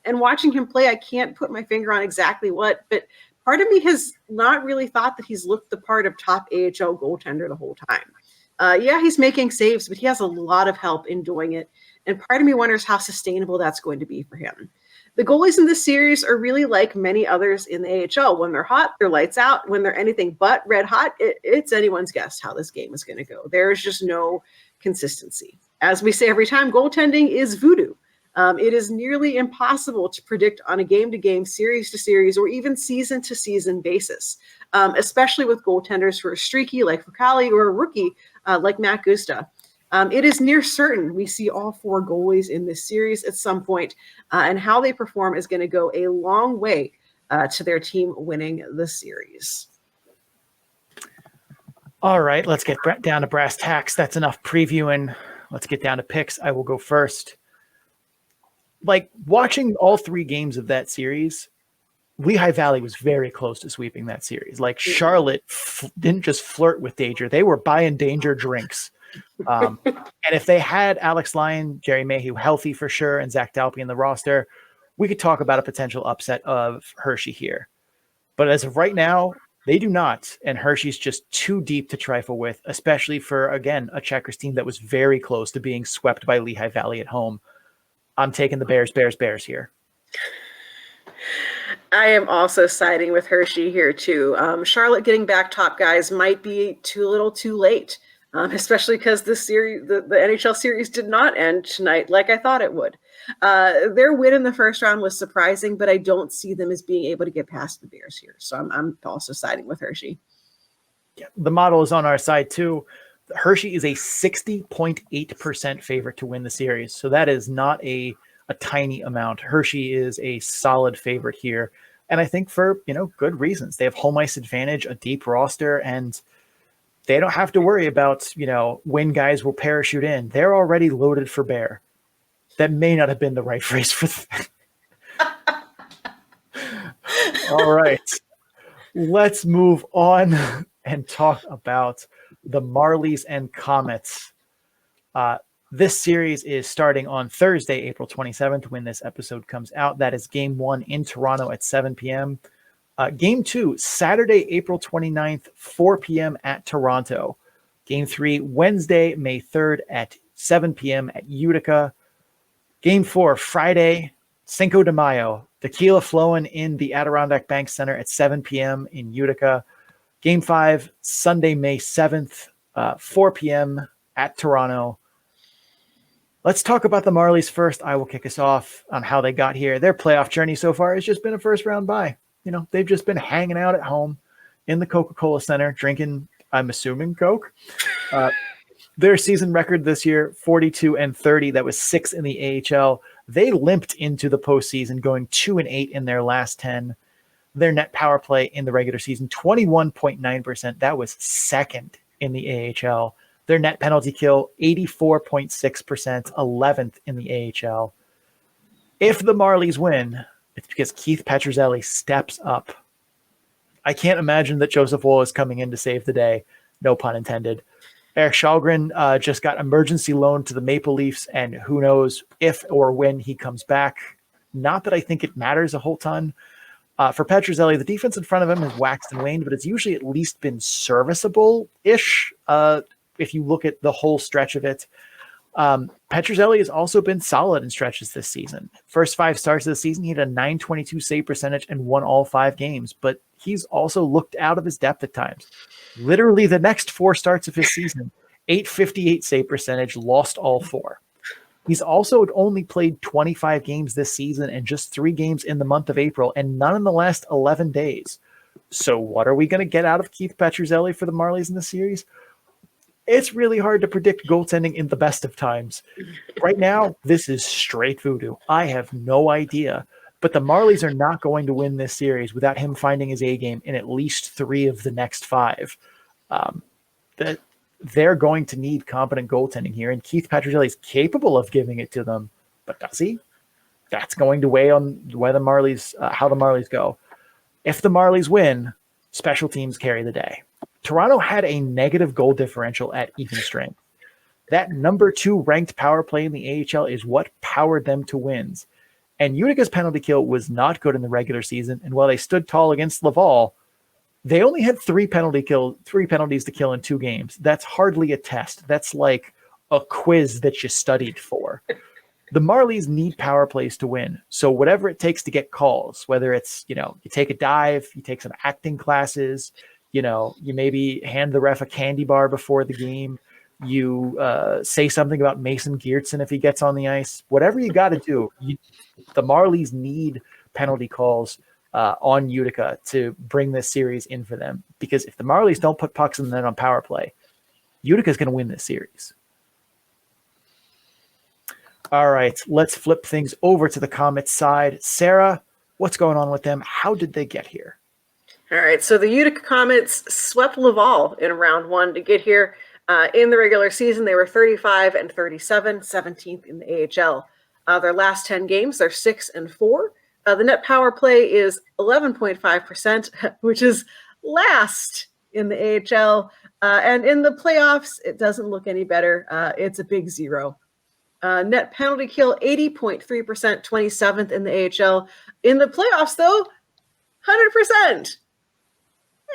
And watching him play, I can't put my finger on exactly what, but part of me has not really thought that he's looked the part of top AHL goaltender the whole time. He's making saves, but he has a lot of help in doing it. And part of me wonders how sustainable that's going to be for him. The goalies in this series are really like many others in the AHL. When they're hot, they're lights out. When they're anything but red hot, it's anyone's guess how this game is going to go. There's just no consistency. As we say every time, goaltending is voodoo. It is nearly impossible to predict on a game-to-game, series-to-series, or even season-to-season basis, especially with goaltenders who are streaky like Fucali or a rookie like Matt Gusta. It is near certain we see all 4 goalies in this series at some point, and how they perform is going to go a long way to their team winning the series. All right, let's get down to brass tacks. That's enough previewing. Let's get down to picks. I will go first. Watching all 3 games of that series, Lehigh Valley was very close to sweeping that series. Charlotte didn't just flirt with danger. They were buying danger drinks. And if they had Alex Lyon, Jerry Mayhew healthy for sure, and Zach Dalpe in the roster, we could talk about a potential upset of Hershey here. But as of right now, they do not. And Hershey's just too deep to trifle with, especially for, again, a Checkers team that was very close to being swept by Lehigh Valley at home. I'm taking the Bears here. I am also siding with Hershey here, too. Charlotte getting back top guys might be too little too late, especially because the NHL series did not end tonight like I thought it would. Their win in the first round was surprising, but I don't see them as being able to get past the Bears here. So I'm also siding with Hershey. Yeah, the model is on our side, too. Hershey is a 60.8% favorite to win the series. So that is not a a tiny amount. Hershey is a solid favorite here. And I think for, good reasons. They have home ice advantage, a deep roster, and they don't have to worry about, when guys will parachute in. They're already loaded for bear. That may not have been the right phrase for that. All right. Let's move on and talk about the Marlies and Comets. This series is starting on Thursday, April 27th, when this episode comes out. That is Game 1 in Toronto at 7 p.m. Game 2, Saturday, April 29th, 4 p.m. at Toronto. Game 3, Wednesday, May 3rd at 7 p.m. at Utica. Game 4, Friday, Cinco de Mayo, tequila flowing in the Adirondack Bank Center at 7 p.m. in Utica. Game 5, Sunday, May 7th, 4 p.m. at Toronto. Let's talk about the Marlies first. I will kick us off on how they got here. Their playoff journey so far has just been a first-round bye. They've just been hanging out at home in the Coca-Cola Center, drinking, I'm assuming, Coke. Their season record this year, 42-30. That was 6th in the AHL. They limped into the postseason, going 2-8 in their last 10. Their net power play in the regular season, 21.9%. That was 2nd in the AHL. Their net penalty kill, 84.6%, 11th in the AHL. If the Marlies win, it's because Keith Petruzzelli steps up. I can't imagine that Joseph Woll is coming in to save the day. No pun intended. Eric Shalgren just got emergency loan to the Maple Leafs, and who knows if or when he comes back. Not that I think it matters a whole ton. For Petruzzelli, the defense in front of him has waxed and waned, but it's usually at least been serviceable-ish if you look at the whole stretch of it. Petruzzelli has also been solid in stretches this season. First 5 starts of the season, he had a .922 save percentage and won all 5 games, but he's also looked out of his depth at times. Literally the next 4 starts of his season, .858 save percentage, lost all 4. He's also only played 25 games this season and just 3 games in the month of April and none in the last 11 days. So what are we going to get out of Keith Petruzzelli for the Marlies in this series? It's really hard to predict goaltending in the best of times. Right now, this is straight voodoo. I have no idea. But the Marlies are not going to win this series without him finding his A game in at least 3 of the next 5. They're going to need competent goaltending here, and Keith Petruzzelli is capable of giving it to them. But does he? That's going to weigh on where the Marlies, how the Marlies go. If the Marlies win, special teams carry the day. Toronto had a negative goal differential at even strength. That number 2 ranked power play in the AHL is what powered them to wins. And Utica's penalty kill was not good in the regular season. And while they stood tall against Laval, they only had 3 penalties to kill in 2 games. That's hardly a test. That's like a quiz that you studied for. The Marlies need power plays to win. So whatever it takes to get calls, whether it's, you take a dive, you take some acting classes, you maybe hand the ref a candy bar before the game. You say something about Mason Geertsen if he gets on the ice. Whatever you got to do, the Marlies need penalty calls on Utica to bring this series in for them. Because if the Marlies don't put pucks in the net on power play, Utica's going to win this series. All right, let's flip things over to the Comets side. Sarah, what's going on with them? How did they get here? All right, so the Utica Comets swept Laval in round 1 to get here. In the regular season, they were 35-37, 17th in the AHL. Their last 10 games, they're 6-4. The net power play is 11.5%, which is last in the AHL. And in the playoffs, it doesn't look any better. It's a big 0. Net penalty kill, 80.3%, 27th in the AHL. In the playoffs, though, 100%.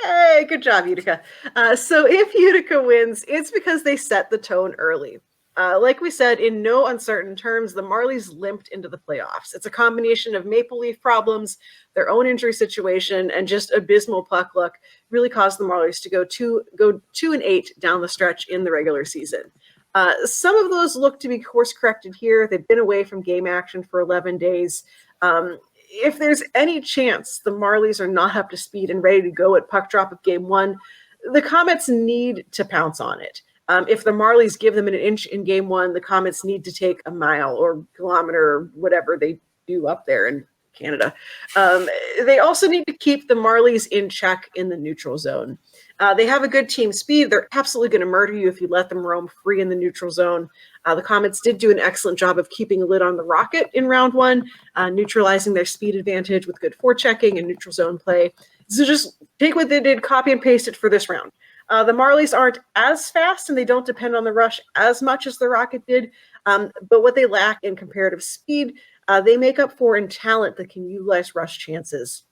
Hey, good job, Utica. So if Utica wins, it's because they set the tone early. Like we said, in no uncertain terms, the Marlies limped into the playoffs. It's a combination of Maple Leaf problems, their own injury situation, and just abysmal puck luck really caused the Marlies to go 2-8 down the stretch in the regular season. Some of those look to be course corrected here. They've been away from game action for 11 days. If there's any chance the Marlies are not up to speed and ready to go at puck drop of game 1, the Comets need to pounce on it. If the Marlies give them an inch in game one, the Comets need to take a mile or kilometer or whatever they do up there in Canada. They also need to keep the Marlies in check in the neutral zone. They have a good team speed. They're absolutely going to murder you if you let them roam free in the neutral zone. The Comets did do an excellent job of keeping a lid on the Rocket in round one, neutralizing their speed advantage with good forechecking and neutral zone play. So just take what they did, copy and paste it for this round. The Marlies aren't as fast and they don't depend on the rush as much as the Rocket did, but what they lack in comparative speed, they make up for in talent that can utilize rush chances.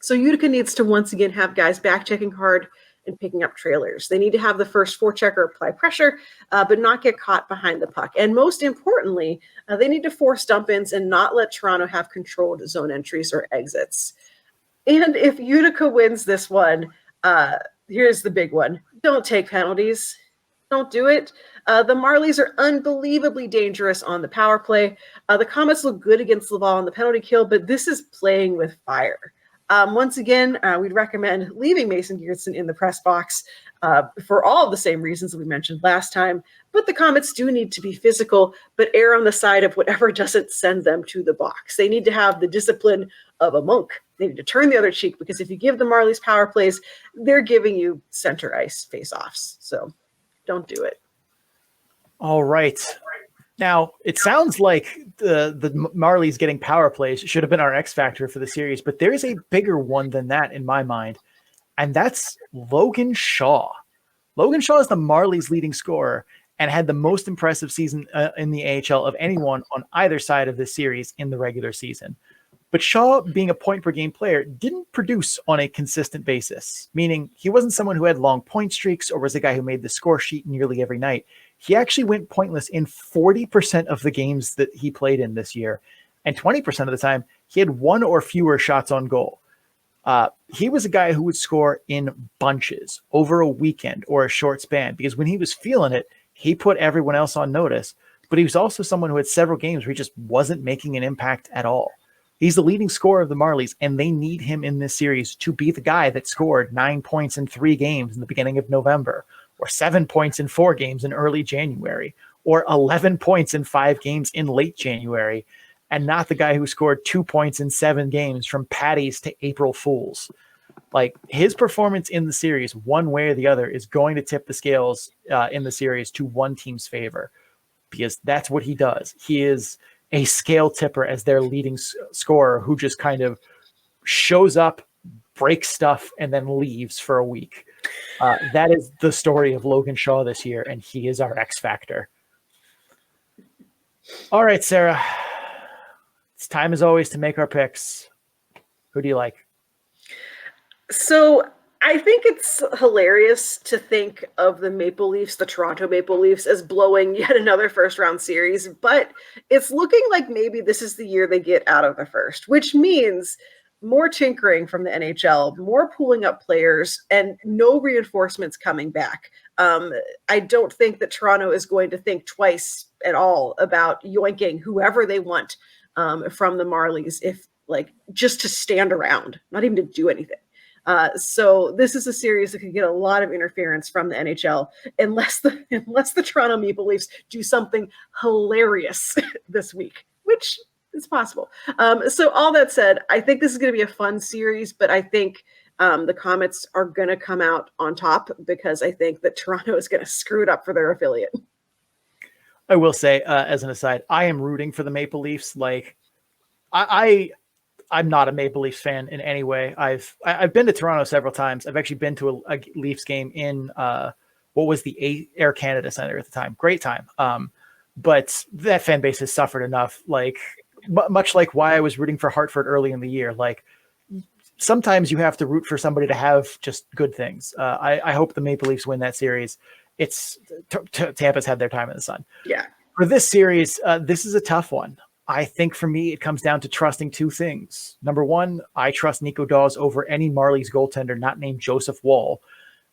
So Utica needs to once again have guys back-checking hard and picking up trailers. They need to have the first forechecker apply pressure, but not get caught behind the puck. And most importantly, they need to force dump-ins and not let Toronto have controlled zone entries or exits. And if Utica wins this one, here's the big one. Don't take penalties. Don't do it. The Marlies are unbelievably dangerous on the power play. The Comets look good against Laval on the penalty kill, but this is playing with fire. Once again, we'd recommend leaving Mason Geertsen in the press box for all of the same reasons that we mentioned last time. But the Comets do need to be physical, but err on the side of whatever doesn't send them to the box. They need to have the discipline of a monk. They need to turn the other cheek, because if you give the Marlies power plays, they're giving you center ice face-offs. So don't do it. All right. Now, it sounds like the Marlies getting power plays should have been our X factor for the series, but there's a bigger one than that in my mind, and that's Logan Shaw. Logan Shaw is the Marlies' leading scorer and had the most impressive season in the AHL of anyone on either side of this series in the regular season. But Shaw, being a point-per-game player, didn't produce on a consistent basis, meaning he wasn't someone who had long point streaks or was a guy who made the score sheet nearly every night. He actually went pointless in 40% of the games that he played in this year, and 20% of the time, he had one or fewer shots on goal. He was a guy who would score in bunches over a weekend or a short span, because when he was feeling it, he put everyone else on notice, but he was also someone who had several games where he just wasn't making an impact at all. He's the leading scorer of the Marlies, and they need him in this series to be the guy that scored 9 points in 3 games in the beginning of November, or 7 points in 4 games in early January, or 11 points in 5 games in late January, and not the guy who scored 2 points in 7 games from Patties to April Fools. Like, his performance in the series, one way or the other, is going to tip the scales in the series to one team's favor, because that's what he does. He is a scale tipper as their leading scorer who just kind of shows up, breaks stuff, and then leaves for a week. That is the story of Logan Shaw this year, and he is our X factor. All right, Sarah. It's time as always to make our picks. Who do you like? So I think it's hilarious to think of the Maple Leafs, the Toronto Maple Leafs, as blowing yet another first-round series, but it's looking like maybe this is the year they get out of the first, which means more tinkering from the NHL, more pooling up players, and no reinforcements coming back. I don't think that Toronto is going to think twice at all about yoinking whoever they want from the Marlies, if just to stand around, not even to do anything. So this is a series that could get a lot of interference from the NHL unless the Toronto Maple Leafs do something hilarious this week, which is possible. So all that said, I think this is going to be a fun series, but I think the Comets are going to come out on top because I think that Toronto is going to screw it up for their affiliate. I will say, as an aside, I am rooting for the Maple Leafs. I'm not a Maple Leafs fan in any way. I've been to Toronto several times. I've actually been to a Leafs game in what was the Air Canada Center at the time. Great time. But that fan base has suffered enough. Much like why I was rooting for Hartford early in the year. Sometimes you have to root for somebody to have just good things. I hope the Maple Leafs win that series. Tampa's had their time in the sun. Yeah. For this series, this is a tough one. I think for me, it comes down to trusting 2 things. Number one, I trust Nico Dawes over any Marlies goaltender not named Joseph Wall.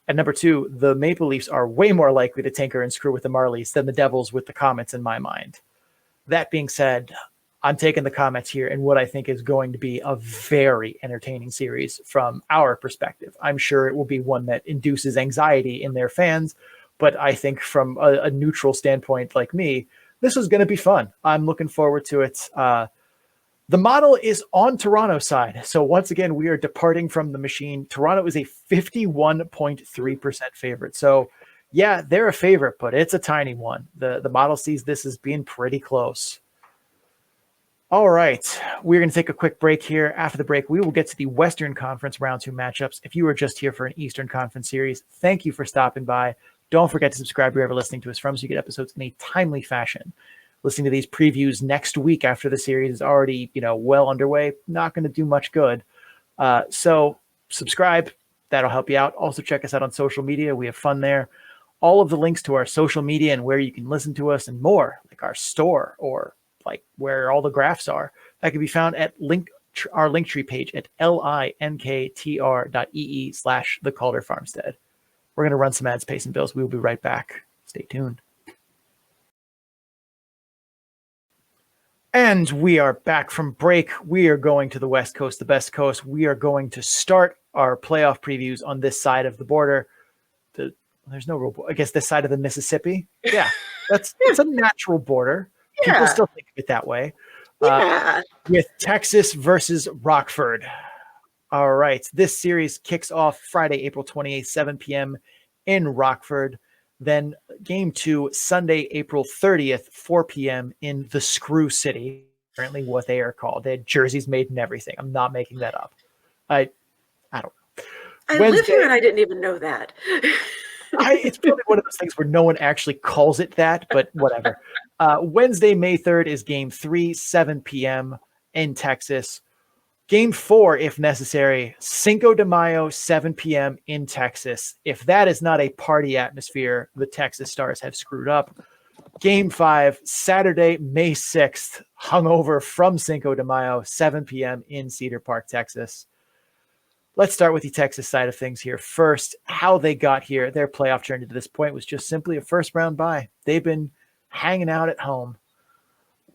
And number 2, the Maple Leafs are way more likely to tinker and screw with the Marlies than the Devils with the Comets in my mind. That being said, I'm taking the Comets here in what I think is going to be a very entertaining series from our perspective. I'm sure it will be one that induces anxiety in their fans, But I think from a neutral standpoint like me, this is going to be fun. I'm looking forward to it. The model is on Toronto's side. So once again, we are departing from the machine. Toronto is a 51.3% favorite. So yeah, they're a favorite, but it's a tiny one. The model sees this as being pretty close. All right, we're going to take a quick break here. After the break, we will get to the Western Conference Round 2 matchups. If you are just here for an Eastern Conference series, thank you for stopping by. Don't forget to subscribe wherever listening to us from so you get episodes in a timely fashion. Listening to these previews next week after the series is already, well underway, not going to do much good. So subscribe. That'll help you out. Also check us out on social media. We have fun there. All of the links to our social media and where you can listen to us and more, like our store or like where all the graphs are, that can be found at our Linktree page at linktr.ee/the Calder Farmstead. We're going to run some ads, pay some bills. We will be right back. Stay tuned. And we are back from break. We are going to the West Coast, the best coast. We are going to start our playoff previews on this side of the border. There's no real, I guess, this side of the Mississippi. Yeah, it's a natural border. Yeah. People still think of it that way. Yeah. With Texas versus Rockford. All right. This series kicks off Friday, April 28th, 7 p.m. in Rockford. Then game 2, Sunday, April 30th, 4 p.m. in the Screw City, apparently what they are called. They had jerseys made and everything. I'm not making that up. I don't know. I live here and I didn't even know that. It's probably one of those things where no one actually calls it that, but whatever. Wednesday, May 3rd is game 3, 7 p.m. in Texas. Game 4, if necessary, Cinco de Mayo, 7 p.m. in Texas. If that is not a party atmosphere, the Texas Stars have screwed up. Game 5, Saturday, May 6th, hungover from Cinco de Mayo, 7 p.m. in Cedar Park, Texas. Let's start with the Texas side of things here. First, how they got here. Their playoff journey to this point was just simply a first-round bye. They've been hanging out at home.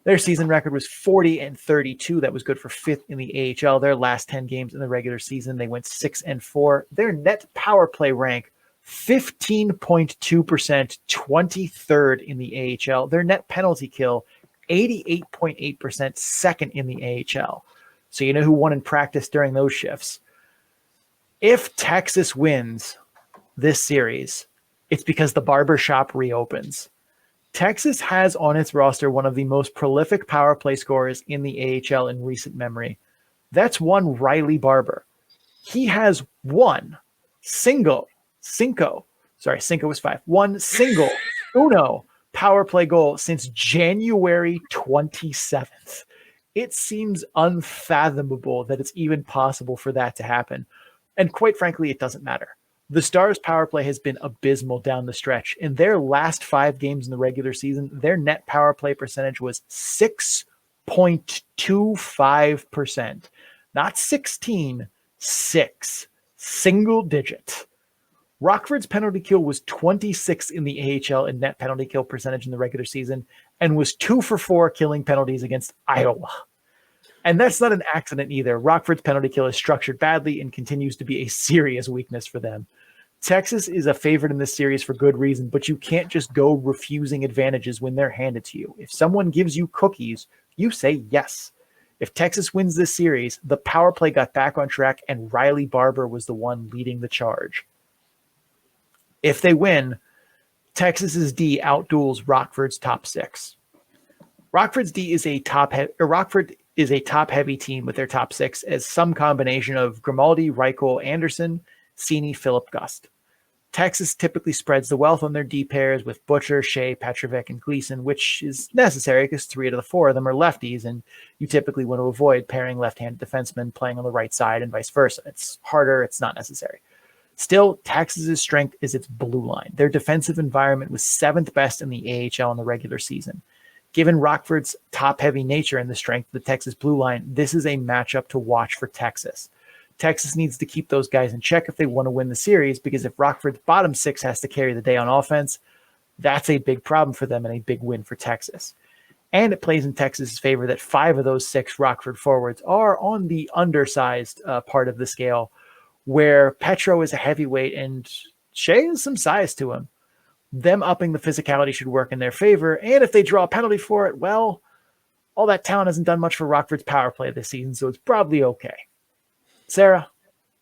Their season record was 40-32. That was good for 5th in the AHL. Their last 10 games in the regular season, they went 6-4. Their net power play rank, 15.2%, 23rd in the AHL. Their net penalty kill, 88.8%, second in the AHL. So you know who won in practice during those shifts. If Texas wins this series, it's because the barber shop reopens. Texas has on its roster one of the most prolific power play scorers in the AHL in recent memory. That's one Riley Barber. He has one single uno power play goal since January 27th. It seems unfathomable that it's even possible for that to happen. And quite frankly, it doesn't matter. The Stars' power play has been abysmal down the stretch. In their last 5 games in the regular season, their net power play percentage was 6.25%. Not 16, 6. Single digit. Rockford's penalty kill was 26th in the AHL in net penalty kill percentage in the regular season and was 2 for 4 killing penalties against Iowa. And that's not an accident either. Rockford's penalty kill is structured badly and continues to be a serious weakness for them. Texas is a favorite in this series for good reason, but you can't just go refusing advantages when they're handed to you. If someone gives you cookies, you say yes. If Texas wins this series, the power play got back on track and Riley Barber was the one leading the charge. If they win, Texas's D outduels Rockford's top 6. Rockford's D is Rockford is a top-heavy team with their top 6 as some combination of Grimaldi, Reichel, Anderson, Cini, Phillip, Gust. Texas typically spreads the wealth on their D pairs with Butcher, Shea, Petrovic, and Gleason, which is necessary because 3 out of the 4 of them are lefties, and you typically want to avoid pairing left-handed defensemen playing on the right side and vice versa. It's harder. It's not necessary. Still, Texas's strength is its blue line. Their defensive environment was 7th best in the AHL in the regular season. Given Rockford's top-heavy nature and the strength of the Texas blue line, this is a matchup to watch for Texas. Texas needs to keep those guys in check if they want to win the series, because if Rockford's bottom 6 has to carry the day on offense, that's a big problem for them and a big win for Texas. And it plays in Texas's favor that 5 of those 6 Rockford forwards are on the undersized part of the scale, where Petro is a heavyweight and Shea has some size to him. them upping the physicality should work in their favor. And if they draw a penalty for it, well, all that talent hasn't done much for Rockford's power play this season, so it's probably okay. Sarah,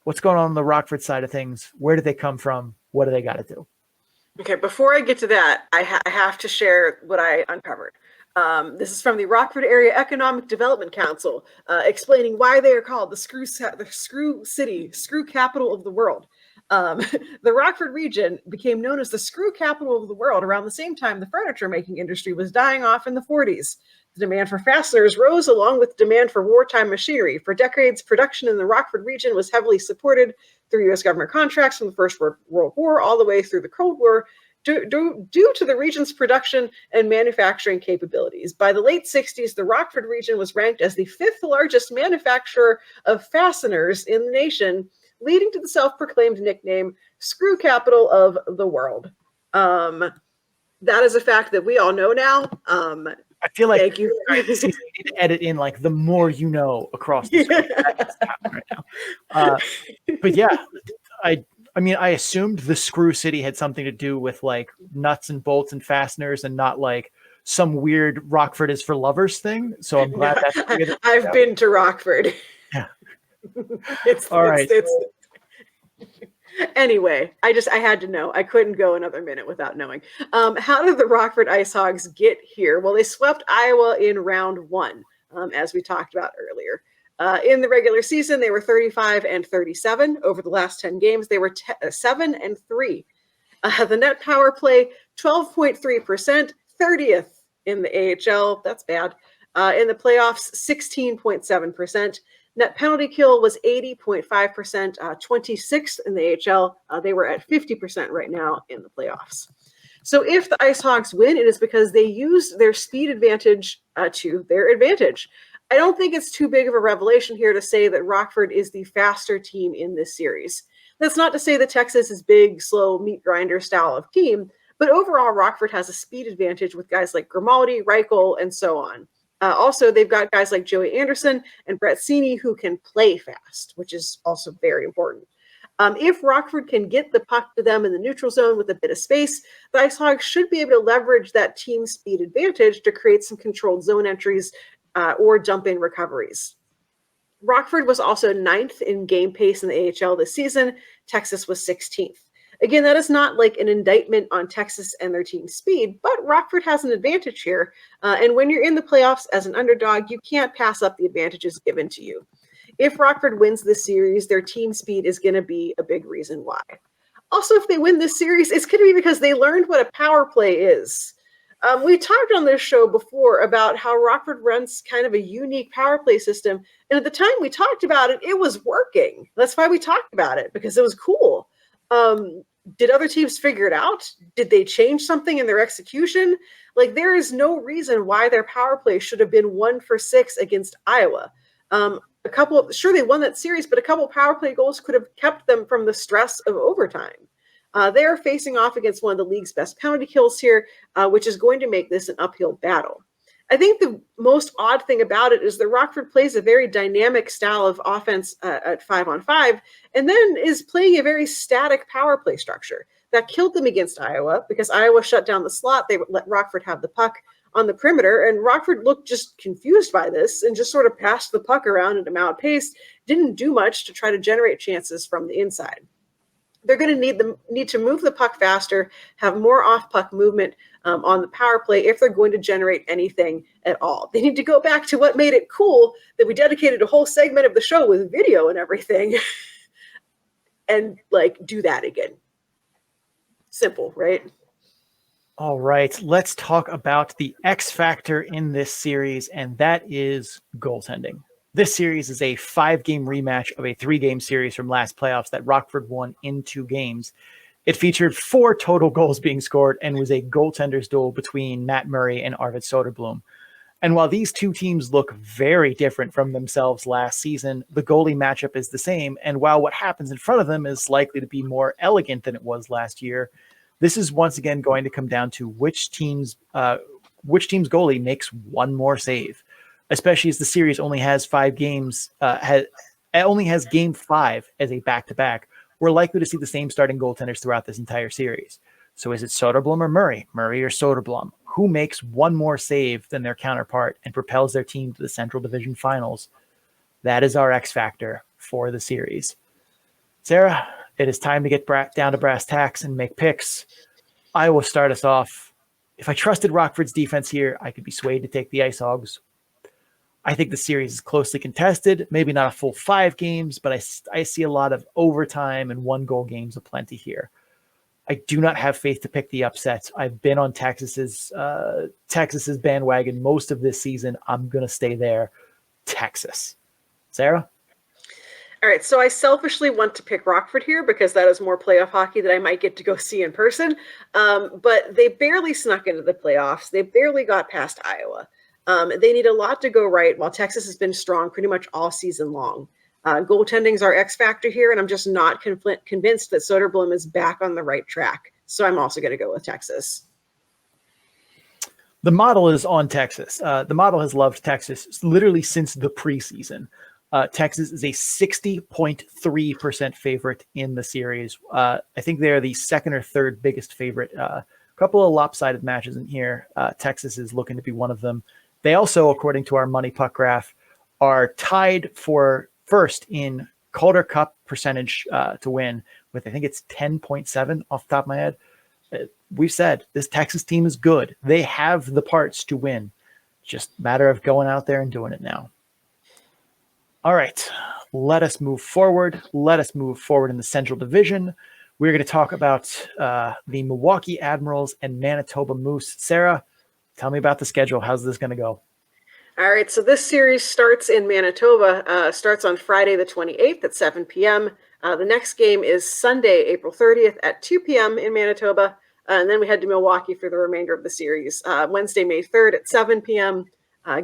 what's going on the Rockford side of things? Where did they come from? What do they got to do? Okay, before I get to that, I have to share what I uncovered. This is from the Rockford Area Economic Development Council, explaining why they are called the screw capital of the world. The Rockford region became known as the screw capital of the world around the same time the furniture making industry was dying off in the 40s. The demand for fasteners rose along with demand for wartime machinery. For decades, production in the Rockford region was heavily supported through U.S. government contracts from the First World War all the way through the Cold War, due to the region's production and manufacturing capabilities. By the late 60s, the Rockford region was ranked as the 5th largest manufacturer of fasteners in the nation, leading to the self-proclaimed nickname, Screw Capital of the World. That is a fact that we all know now. I feel like thank you. You need to edit in like the more you know across the screen. Right now. But yeah, I mean, I assumed the Screw City had something to do with like nuts and bolts and fasteners and not like some weird Rockford is for lovers thing. So I'm glad I've been to Rockford. Yeah. All right. Anyway, I had to know. I couldn't go another minute without knowing. How did the Rockford Ice Hogs get here? Well, they swept Iowa in round 1, as we talked about earlier. In the regular season, they were 35-37. Over the last 10 games, they were 7-3. The net power play, 12.3%, 30th in the AHL. That's bad. In the playoffs, 16.7%. Net penalty kill was 80.5%, 26th in the AHL. They were at 50% right now in the playoffs. So if the Ice Hogs win, it is because they used their speed advantage to their advantage. I don't think it's too big of a revelation here to say that Rockford is the faster team in this series. That's not to say that Texas is big, slow, meat grinder style of team, but overall Rockford has a speed advantage with guys like Grimaldi, Reichel, and so on. Also, they've got guys like Joey Anderson and Brett Sini who can play fast, which is also very important. If Rockford can get the puck to them in the neutral zone with a bit of space, the Ice Hogs should be able to leverage that team speed advantage to create some controlled zone entries or dump-in recoveries. Rockford was also 9th in game pace in the AHL this season. Texas was 16th. Again, that is not like an indictment on Texas and their team speed, but Rockford has an advantage here. And when you're in the playoffs as an underdog, you can't pass up the advantages given to you. If Rockford wins this series, their team speed is going to be a big reason why. Also, if they win this series, it's going to be because they learned what a power play is. We talked on this show before about how Rockford runs kind of a unique power play system. And at the time we talked about it, it was working. That's why we talked about it, because it was cool. Did other teams figure it out? Did they change something in their execution? Like, there is no reason why their power play should have been 1 for 6 against Iowa. Sure, they won that series, but a couple power play goals could have kept them from the stress of overtime. They are facing off against one of the league's best penalty kills here, which is going to make this an uphill battle. I think the most odd thing about it is that Rockford plays a very dynamic style of offense at 5-on-5, and then is playing a very static power play structure. That killed them against Iowa because Iowa shut down the slot. They let Rockford have the puck on the perimeter, and Rockford looked just confused by this and just sort of passed the puck around at a mad pace, didn't do much to try to generate chances from the inside. They're going to need to move the puck faster, have more off-puck movement on the power play if they're going to generate anything at all. They need to go back to what made it cool that we dedicated a whole segment of the show with video and everything and like do that again. Simple, right? All right, let's talk about the X factor in this series, and that is goaltending. This series is a 5-game rematch of a 3-game series from last playoffs that Rockford won in 2 games. It featured 4 total goals being scored and was a goaltender's duel between Matt Murray and Arvid Soderblom. And while these two teams look very different from themselves last season, the goalie matchup is the same. And while what happens in front of them is likely to be more elegant than it was last year, this is once again going to come down to which team's goalie makes one more save. Especially as the series only has 5 games, only has game 5 as a back-to-back. We're likely to see the same starting goaltenders throughout this entire series. So is it Soderblom or Murray? Murray or Soderblom? Who makes one more save than their counterpart and propels their team to the Central Division Finals? That is our X factor for the series. Sarah, it is time to get down to brass tacks and make picks. I will start us off. If I trusted Rockford's defense here, I could be swayed to take the Ice Hogs. I think the series is closely contested, maybe not a full 5 games, but I see a lot of overtime and 1-goal games aplenty here. I do not have faith to pick the upsets. I've been on Texas's bandwagon most of this season. I'm going to stay there. Texas. Sarah? All right, so I selfishly want to pick Rockford here because that is more playoff hockey that I might get to go see in person. But they barely snuck into the playoffs. They barely got past Iowa. They need a lot to go right while Texas has been strong pretty much all season long. Goaltending's our X factor here, and I'm just not convinced that Soderblom is back on the right track. So I'm also going to go with Texas. The model is on Texas. The model has loved Texas literally since the preseason. Texas is a 60.3% favorite in the series. I think they're the second or third biggest favorite. A couple of lopsided matches in here. Texas is looking to be one of them. They also, according to our Money Puck graph, are tied for first in Calder Cup percentage to win with, I think it's 10.7 off the top of my head. We've said this Texas team is good. They have the parts to win. Just a matter of going out there and doing it now. All right, let us move forward. Let us move forward in the Central Division. We're going to talk about the Milwaukee Admirals and Manitoba Moose. Sarah, tell me about the schedule. How's this going to go? All right, so this series starts in Manitoba, starts on Friday the 28th at 7 p.m. The next game is Sunday, April 30th at 2 p.m. in Manitoba, and then we head to Milwaukee for the remainder of the series. Wednesday, May 3rd at 7 p.m.,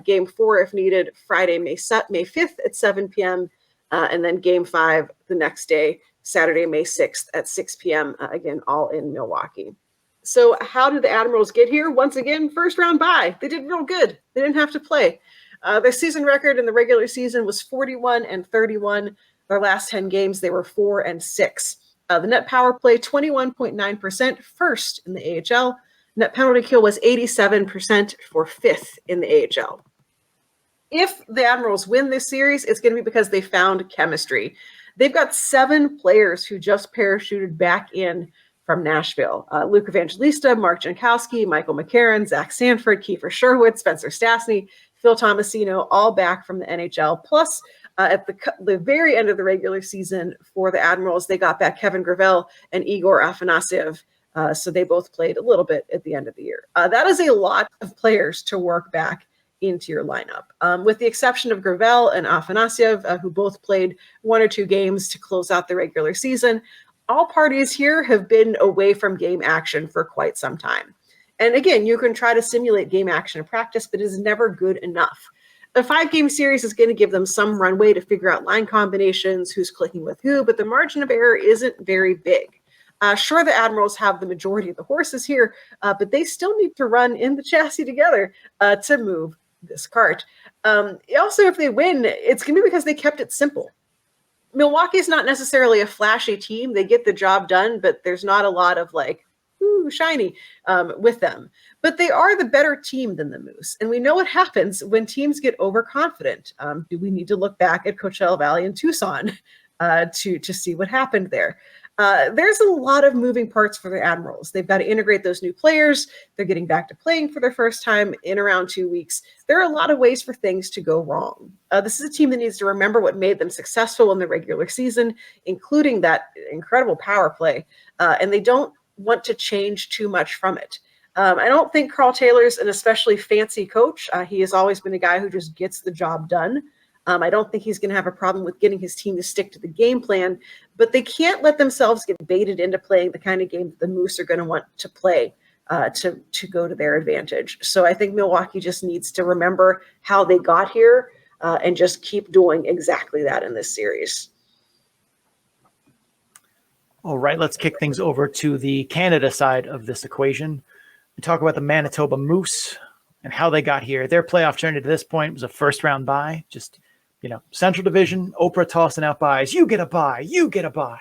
Game 4 if needed, Friday, May 5th at 7 p.m., and then Game 5 the next day, Saturday, May 6th at 6 p.m., again, all in Milwaukee. So how did the Admirals get here? Once again, first round bye. They did real good. They didn't have to play. Their season record in the regular season was 41-31. Their last 10 games, they were 4-6. The net power play, 21.9%, first in the AHL. Net penalty kill was 87% for 5th in the AHL. If the Admirals win this series, it's going to be because they found chemistry. They've got 7 players who just parachuted back in from Nashville. Luke Evangelista, Mark Jankowski, Michael McCarron, Zach Sanford, Kiefer Sherwood, Spencer Stastny, Phil Tomasino, all back from the NHL. Plus, at the very end of the regular season for the Admirals, they got back Kevin Gravel and Igor Afanasyev. So they both played a little bit at the end of the year. That is a lot of players to work back into your lineup. With the exception of Gravel and Afanasyev, who both played 1 or 2 games to close out the regular season, all parties here have been away from game action for quite some time. And again, you can try to simulate game action in practice, but it is never good enough. A 5-game series is going to give them some runway to figure out line combinations, who's clicking with who, but the margin of error isn't very big. Sure, the Admirals have the majority of the horses here, but they still need to run in the chassis together to move this cart. Also, if they win, it's going to be because they kept it simple. Milwaukee is not necessarily a flashy team. They get the job done, but there's not a lot of shiny with them. But they are the better team than the Moose. And we know what happens when teams get overconfident. Do we need to look back at Coachella Valley and Tucson to see what happened there? There's a lot of moving parts for the Admirals. They've got to integrate those new players. They're getting back to playing for their first time in around 2 weeks. There are a lot of ways for things to go wrong. This is a team that needs to remember what made them successful in the regular season, including that incredible power play. And they don't want to change too much from it. I don't think Carl Taylor's an especially fancy coach. He has always been a guy who just gets the job done. I don't think he's going to have a problem with getting his team to stick to the game plan, but they can't let themselves get baited into playing the kind of game that the Moose are going to want to play to go to their advantage. So I think Milwaukee just needs to remember how they got here and just keep doing exactly that in this series. All right, let's kick things over to the Canada side of this equation and talk about the Manitoba Moose and how they got here. Their playoff journey to this point was a first-round bye, just Central Division, Oprah tossing out buys. You get a bye. You get a bye.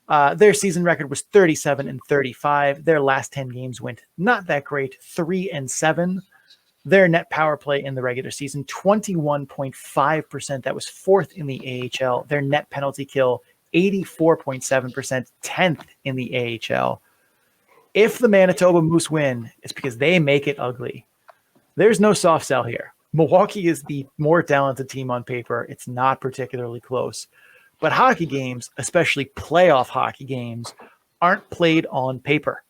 Their season record was 37-35. Their last 10 games went not that great, 3-7. Their net power play in the regular season, 21.5%. That was fourth in the AHL. Their net penalty kill, 84.7%, 10th in the AHL. If the Manitoba Moose win, it's because they make it ugly. There's no soft sell here. Milwaukee is the more talented team on paper. It's not particularly close. But hockey games, especially playoff hockey games, aren't played on paper.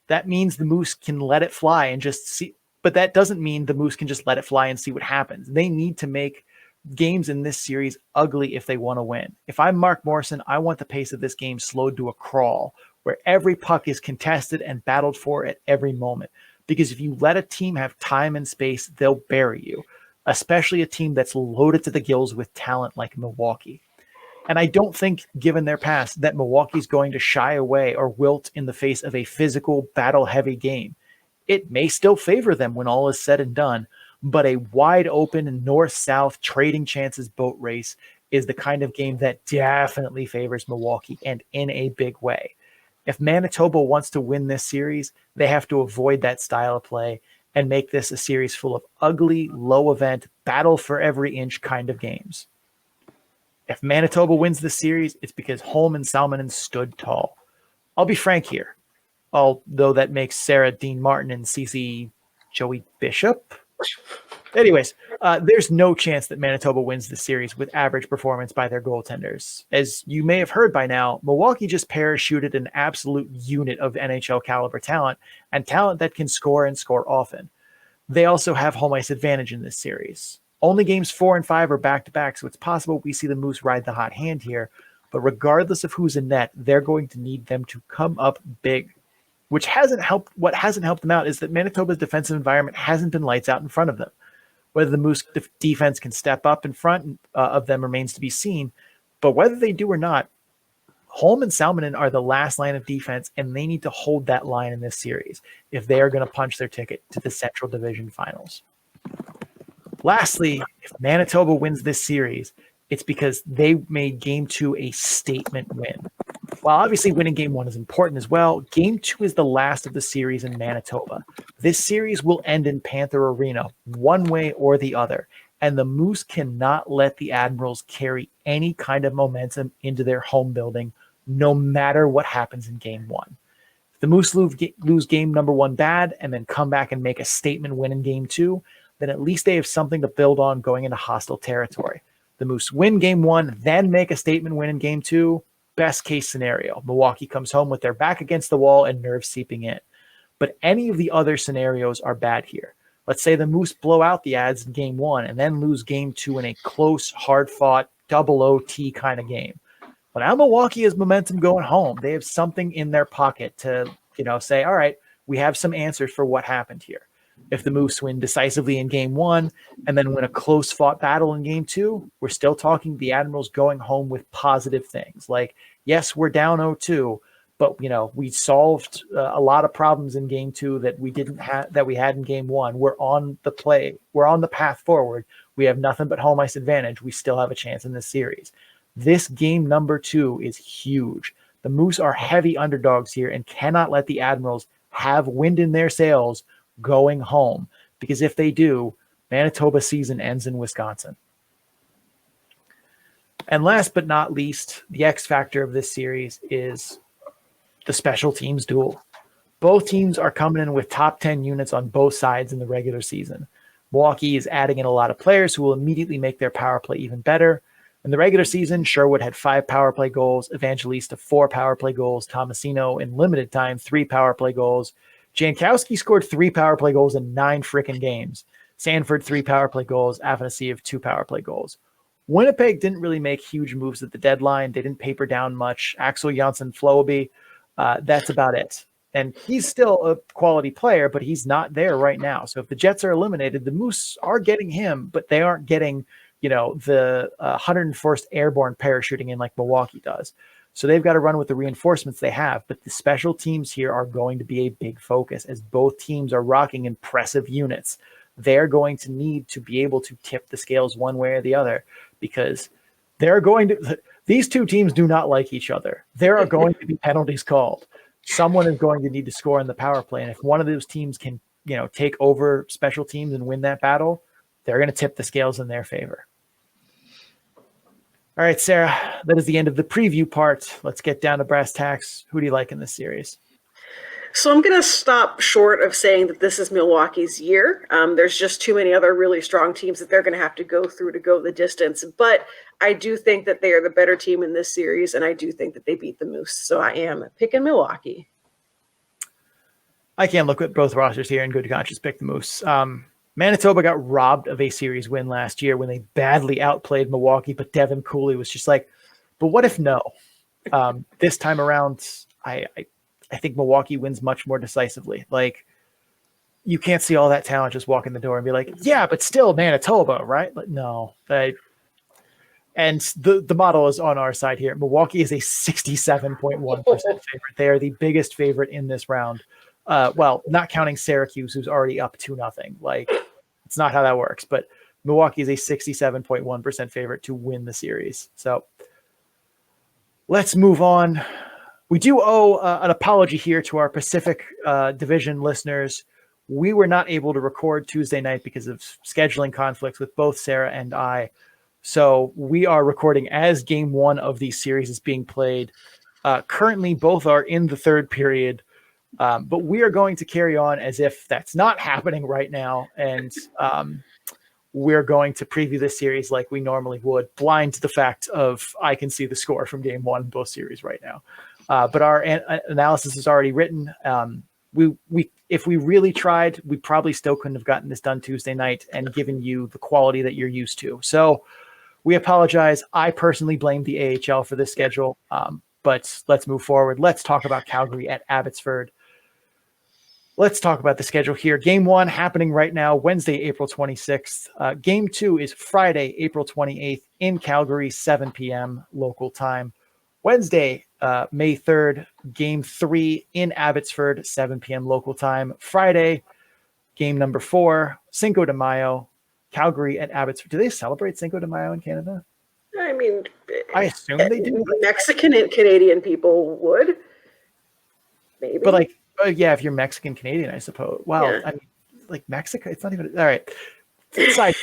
That means the Moose can let it fly and just see. But that doesn't mean the Moose can just let it fly and see what happens. They need to make games in this series ugly if they want to win. If I'm Mark Morrison, I want the pace of this game slowed to a crawl where every puck is contested and battled for at every moment. Because if you let a team have time and space, they'll bury you, especially a team that's loaded to the gills with talent like Milwaukee. And I don't think, given their past, that Milwaukee's going to shy away or wilt in the face of a physical, battle-heavy game. It may still favor them when all is said and done, but a wide-open north-south trading chances boat race is the kind of game that definitely favors Milwaukee, and in a big way. If Manitoba wants to win this series, they have to avoid that style of play and make this a series full of ugly, low-event, battle-for-every-inch kind of games. If Manitoba wins this series, it's because Holm and Salminen stood tall. I'll be frank here, although that makes Sarah Dean Martin and Cece Joey Bishop. Anyways, there's no chance that Manitoba wins the series with average performance by their goaltenders. As you may have heard by now, Milwaukee just parachuted an absolute unit of NHL caliber talent and talent that can score and score often. They also have home ice advantage in this series. Only games 4 and 5 are back-to-back, so it's possible we see the Moose ride the hot hand here. But regardless of who's in net, they're going to need them to come up big, which hasn't helped. What hasn't helped them out is that Manitoba's defensive environment hasn't been lights out in front of them. Whether the Moose defense can step up in front of them remains to be seen. But whether they do or not, Holm and Salminen are the last line of defense, and they need to hold that line in this series if they are going to punch their ticket to the Central Division Finals. Lastly, if Manitoba wins this series, it's because they made Game 2 a statement win. While obviously winning Game 1 is important as well, Game 2 is the last of the series in Manitoba. This series will end in Panther Arena, one way or the other, and the Moose cannot let the Admirals carry any kind of momentum into their home building, no matter what happens in Game 1. If the Moose lose Game number 1 bad and then come back and make a statement win in Game 2, then at least they have something to build on going into hostile territory. The Moose win Game 1, then make a statement win in Game 2. Best case scenario, Milwaukee comes home with their back against the wall and nerves seeping in. But any of the other scenarios are bad here. Let's say the Moose blow out the Ads in Game 1 and then lose Game 2 in a close, hard-fought, double OT kind of game. Well, now Milwaukee has momentum going home. They have something in their pocket to, say, all right, we have some answers for what happened here. If the Moose win decisively in Game 1 and then win a close-fought battle in Game 2, we're still talking the Admirals going home with positive things. Like, yes, we're down 0-2, but we solved a lot of problems in Game 2 that we had in Game 1. We're on the play. We're on the path forward. We have nothing but home ice advantage. We still have a chance in this series. This game number 2 is huge. The Moose are heavy underdogs here and cannot let the Admirals have wind in their sails going home, because if they do, Manitoba season ends in Wisconsin. And last but not least, the X factor of this series is the special teams duel. Both teams are coming in with top 10 units on both sides in the regular season. Milwaukee is adding in a lot of players who will immediately make their power play even better. In the regular season, Sherwood had 5 power play goals, Evangelista 4 power play goals, Tomasino in limited time 3 power play goals, Jankowski scored 3 power play goals in 9 freaking games. Sanford 3 power play goals, Afanasiev 2 power play goals. Winnipeg didn't really make huge moves at the deadline. They didn't paper down much. Axel Janssen Floeby, that's about it. And he's still a quality player, but he's not there right now. So if the Jets are eliminated, the Moose are getting him, but they aren't getting, the 101st Airborne parachuting in like Milwaukee does. So they've got to run with the reinforcements they have, but the special teams here are going to be a big focus as both teams are rocking impressive units. They're going to need to be able to tip the scales one way or the other, because the These two teams do not like each other. There are going to be penalties called. Someone is going to need to score in the power play. And if one of those teams can, take over special teams and win that battle, they're going to tip the scales in their favor. All right, Sarah, that is the end of the preview part. Let's get down to brass tacks. Who do you like in this series? So I'm going to stop short of saying that this is Milwaukee's year. There's just too many other really strong teams that they're going to have to go through to go the distance. But I do think that they are the better team in this series, and I do think that they beat the Moose. So I am picking Milwaukee. I can't look at both rosters here and good conscience pick the Moose. Manitoba got robbed of a series win last year when they badly outplayed Milwaukee, but Devin Cooley was just like, but what if no? This time around, I think Milwaukee wins much more decisively. Like, you can't see all that talent just walk in the door and be like, yeah, but still Manitoba, right? But no. And the model is on our side here. Milwaukee is a 67.1% favorite. They are the biggest favorite in this round. Well, not counting Syracuse, who's already up 2-0. Like, it's not how that works. But Milwaukee is a 67.1% favorite to win the series. So let's move on. We do owe an apology here to our Pacific Division listeners. We were not able to record Tuesday night because of scheduling conflicts with both Sarah and I. So we are recording as game one of these series is being played. Currently, both are in the third period. But we are going to carry on as if that's not happening right now. And we're going to preview this series like we normally would, blind to the fact of I can see the score from game one in both series right now. But our analysis is already written. If we really tried, we probably still couldn't have gotten this done Tuesday night and given you the quality that you're used to. So we apologize. I personally blame the AHL for this schedule. But let's move forward. Let's talk about Calgary at Abbotsford. Let's talk about the schedule here. Game one happening right now, Wednesday, April 26th. Game two is Friday, April 28th in Calgary, 7 p.m. local time. Wednesday, May 3rd, game three in Abbotsford, 7 p.m. local time. Friday, game number 4, Cinco de Mayo, Calgary at Abbotsford. Do they celebrate Cinco de Mayo in Canada? I mean, I assume they do. Mexican and Canadian people would. Maybe. But like, yeah, if you're Mexican Canadian, I suppose. Wow, Yeah. I mean, like Mexico, it's not even all right. Side.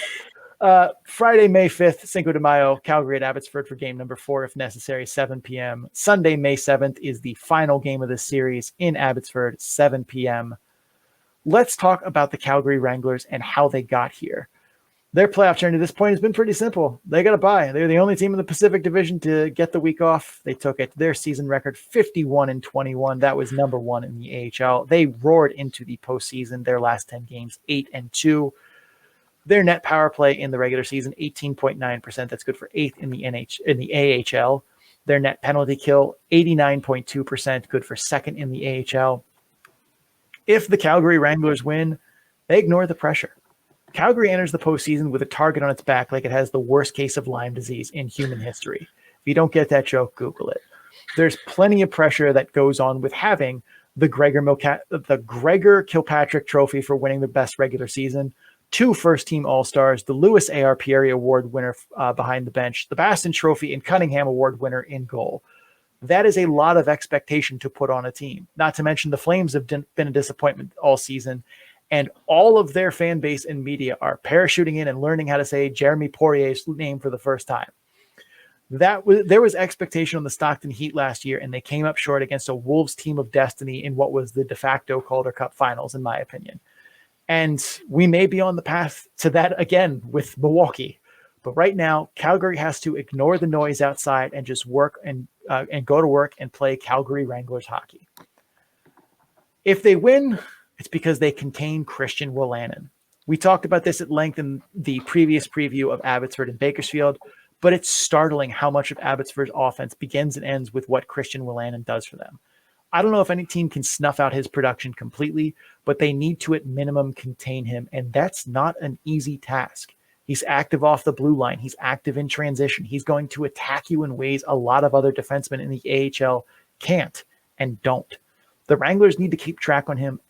Friday, May 5th, Cinco de Mayo, Calgary at Abbotsford for game number 4, if necessary, 7 p.m. Sunday, May 7th is the final game of this series in Abbotsford, 7 p.m. Let's talk about the Calgary Wranglers and how they got here. Their playoff journey to this point has been pretty simple. They got a bye. They're the only team in the Pacific Division to get the week off. They took it. Their season record, 51-21. That was number 1 in the AHL. They roared into the postseason. Their last 10 games, 8-2. Their net power play in the regular season, 18.9%. That's good for 8th in the AHL. Their net penalty kill, 89.2%. Good for 2nd in the AHL. If the Calgary Wranglers win, they ignore the pressure. Calgary enters the postseason with a target on its back like it has the worst case of Lyme disease in human history. If you don't get that joke, Google it. There's plenty of pressure that goes on with having the Gregor Kilpatrick Trophy for winning the best regular season, 2 first-team All-Stars, the Lewis A.R. Peary Award winner behind the bench, the Baston Trophy and Cunningham Award winner in goal. That is a lot of expectation to put on a team. Not to mention the Flames have been a disappointment all season, and all of their fan base and media are parachuting in and learning how to say Jeremy Poirier's name for the first time. There was expectation on the Stockton Heat last year, and they came up short against a Wolves team of destiny in what was the de facto Calder Cup finals, in my opinion. And we may be on the path to that again with Milwaukee. But right now, Calgary has to ignore the noise outside and just work and go to work and play Calgary Wranglers hockey. If they win, it's because they contain Christian Wolanin. We talked about this at length in the previous preview of Abbotsford and Bakersfield, but it's startling how much of Abbotsford's offense begins and ends with what Christian Wolanin does for them. I don't know if any team can snuff out his production completely, but they need to at minimum contain him, and that's not an easy task. He's active off the blue line. He's active in transition. He's going to attack you in ways a lot of other defensemen in the AHL can't and don't. The Wranglers need to keep track on him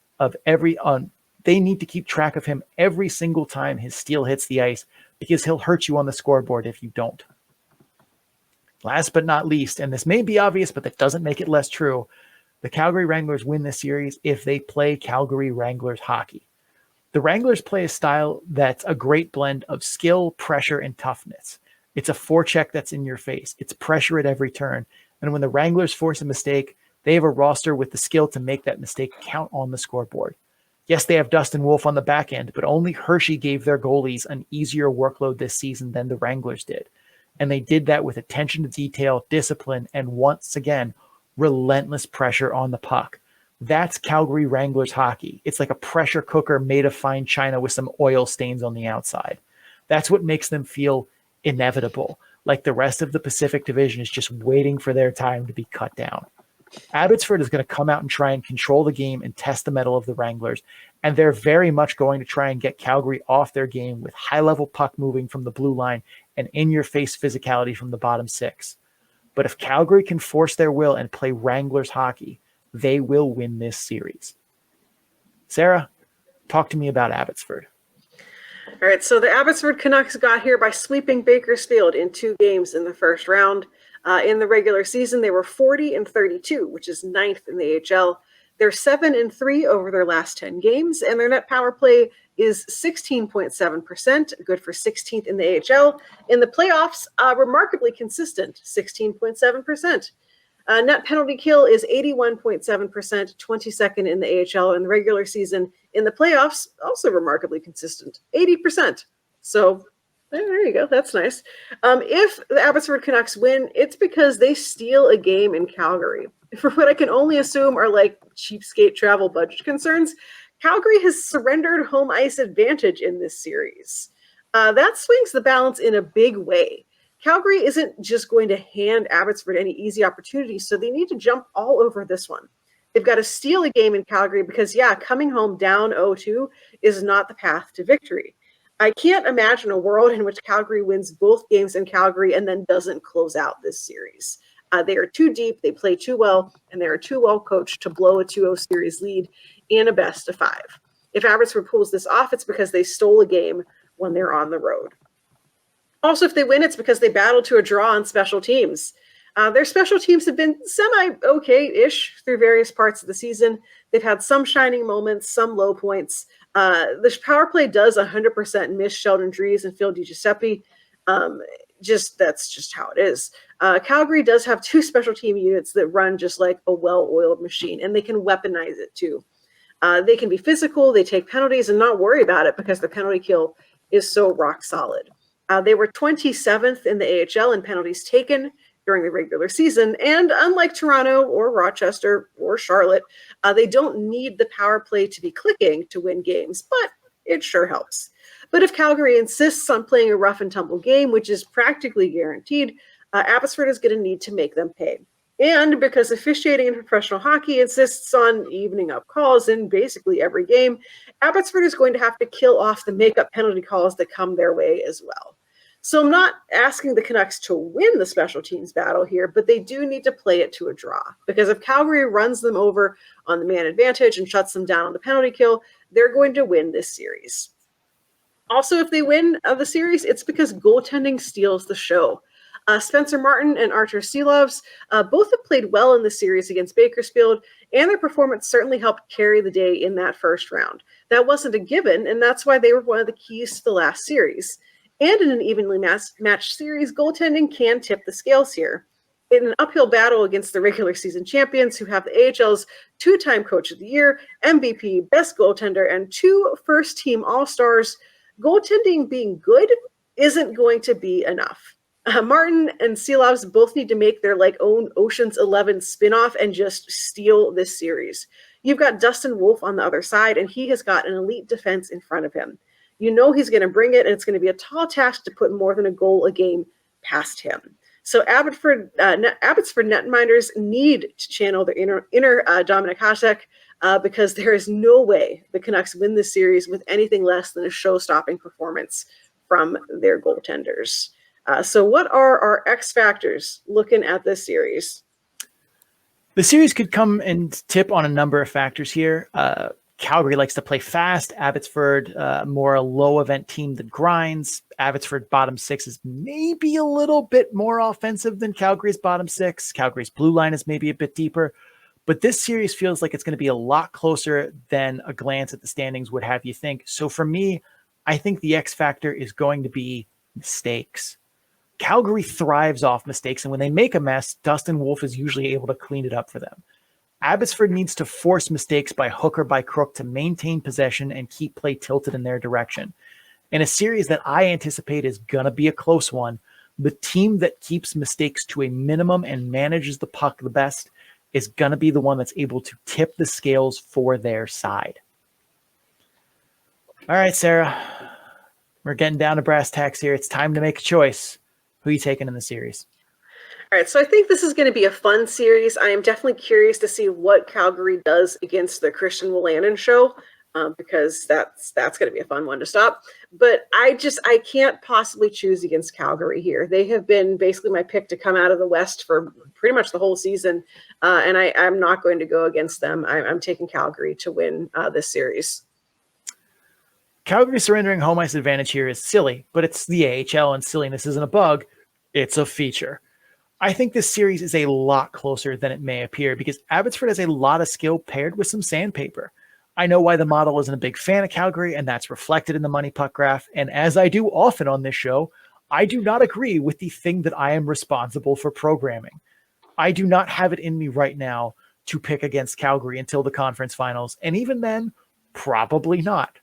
they need to keep track of him every single time his steel hits the ice, because he'll hurt you on the scoreboard if you don't. Last but not least, and this may be obvious, but that doesn't make it less true, the Calgary Wranglers win this series if they play Calgary Wranglers hockey. The Wranglers play a style that's a great blend of skill, pressure, and toughness. It's a forecheck that's in your face. It's pressure at every turn. And when the Wranglers force a mistake, they have a roster with the skill to make that mistake count on the scoreboard. Yes, they have Dustin Wolf on the back end, but only Hershey gave their goalies an easier workload this season than the Wranglers did. And they did that with attention to detail, discipline, and once again, relentless pressure on the puck. That's Calgary Wranglers hockey. It's like a pressure cooker made of fine china with some oil stains on the outside. That's what makes them feel inevitable, like the rest of the Pacific Division is just waiting for their time to be cut down. Abbotsford is going to come out and try and control the game and test the mettle of the Wranglers, and they're very much going to try and get Calgary off their game with high-level puck moving from the blue line and in-your-face physicality from the bottom six. But if Calgary can force their will and play Wranglers hockey, they will win this series. Sarah, talk to me about Abbotsford. All right, so the Abbotsford Canucks got here by sweeping Bakersfield in 2 games in the first round. In the regular season, they were 40-32, which is 9th in the AHL. They're 7-3 over their last 10 games, and their net power play is 16.7%, good for 16th in the AHL. In the playoffs, remarkably consistent, 16.7%. Net penalty kill is 81.7%, 22nd in the AHL. In the regular season, in the playoffs, also remarkably consistent, 80%. So there you go. That's nice. If the Abbotsford Canucks win, it's because they steal a game in Calgary. For what I can only assume are like cheapskate travel budget concerns, Calgary has surrendered home ice advantage in this series. That swings the balance in a big way. Calgary isn't just going to hand Abbotsford any easy opportunities, so they need to jump all over this one. They've got to steal a game in Calgary because, coming home down 0-2 is not the path to victory. I can't imagine a world in which Calgary wins both games in Calgary and then doesn't close out this series. They are too deep, they play too well, and they are too well coached to blow a 2-0 series lead in a best of 5. If Abbotsford pulls this off, it's because they stole a game when they're on the road. Also, if they win, it's because they battled to a draw on special teams. Their special teams have been semi-okay-ish through various parts of the season. They've had some shining moments, some low points. The power play does 100% miss Sheldon Dries and Phil DiGiuseppe. That's just how it is. Calgary does have 2 special team units that run just like a well-oiled machine, and they can weaponize it too. They can be physical, they take penalties, and not worry about it because the penalty kill is so rock solid. They were 27th in the AHL in penalties taken during the regular season, and unlike Toronto or Rochester or Charlotte, they don't need the power play to be clicking to win games, but it sure helps. But if Calgary insists on playing a rough and tumble game, which is practically guaranteed, Abbotsford is going to need to make them pay. And because officiating in professional hockey insists on evening up calls in basically every game, Abbotsford is going to have to kill off the makeup penalty calls that come their way as well. So I'm not asking the Canucks to win the special teams battle here, but they do need to play it to a draw. Because if Calgary runs them over on the man advantage and shuts them down on the penalty kill, they're going to win this series. Also, if they win the series, it's because goaltending steals the show. Spencer Martin and Artur Silovs both have played well in the series against Bakersfield, and their performance certainly helped carry the day in that first round. That wasn't a given, and that's why they were one of the keys to the last series. And in an evenly matched series, goaltending can tip the scales here. In an uphill battle against the regular season champions who have the AHL's 2-time Coach of the Year, MVP, Best Goaltender, and 2 first-team All-Stars, goaltending being good isn't going to be enough. Martin and Silovs both need to make their own Ocean's 11 spinoff and just steal this series. You've got Dustin Wolf on the other side, and he has got an elite defense in front of him. You know he's going to bring it, and it's going to be a tall task to put more than a goal a game past him. So Abbotsford netminders need to channel their inner Dominic Hasek because there is no way the Canucks win this series with anything less than a show-stopping performance from their goaltenders. So what are our X factors looking at this series? The series could come and tip on a number of factors here. Calgary likes to play fast. Abbotsford, more a low event team that grinds. Abbotsford bottom six is maybe a little bit more offensive than Calgary's bottom six. Calgary's blue line is maybe a bit deeper. But this series feels like it's going to be a lot closer than a glance at the standings would have you think. So for me, I think the X factor is going to be mistakes. Calgary thrives off mistakes, and when they make a mess, Dustin Wolf is usually able to clean it up for them. Abbotsford needs to force mistakes by hook or by crook to maintain possession and keep play tilted in their direction. In a series that I anticipate is going to be a close one, the team that keeps mistakes to a minimum and manages the puck the best is going to be the one that's able to tip the scales for their side. All right, Sarah, we're getting down to brass tacks here. It's time to make a choice. Who are you taking in the series? All right, so I think this is going to be a fun series. I am definitely curious to see what Calgary does against the Christian Wolanin show, because that's going to be a fun one to stop. But I can't possibly choose against Calgary here. They have been basically my pick to come out of the West for pretty much the whole season, and I'm not going to go against them. I'm taking Calgary to win this series. Calgary surrendering home ice advantage here is silly, but it's the AHL, and silliness isn't a bug. It's a feature. I think this series is a lot closer than it may appear because Abbotsford has a lot of skill paired with some sandpaper. I know why the model isn't a big fan of Calgary, and that's reflected in the money puck graph. And as I do often on this show, I do not agree with the thing that I am responsible for programming. I do not have it in me right now to pick against Calgary until the conference finals. And even then, probably not.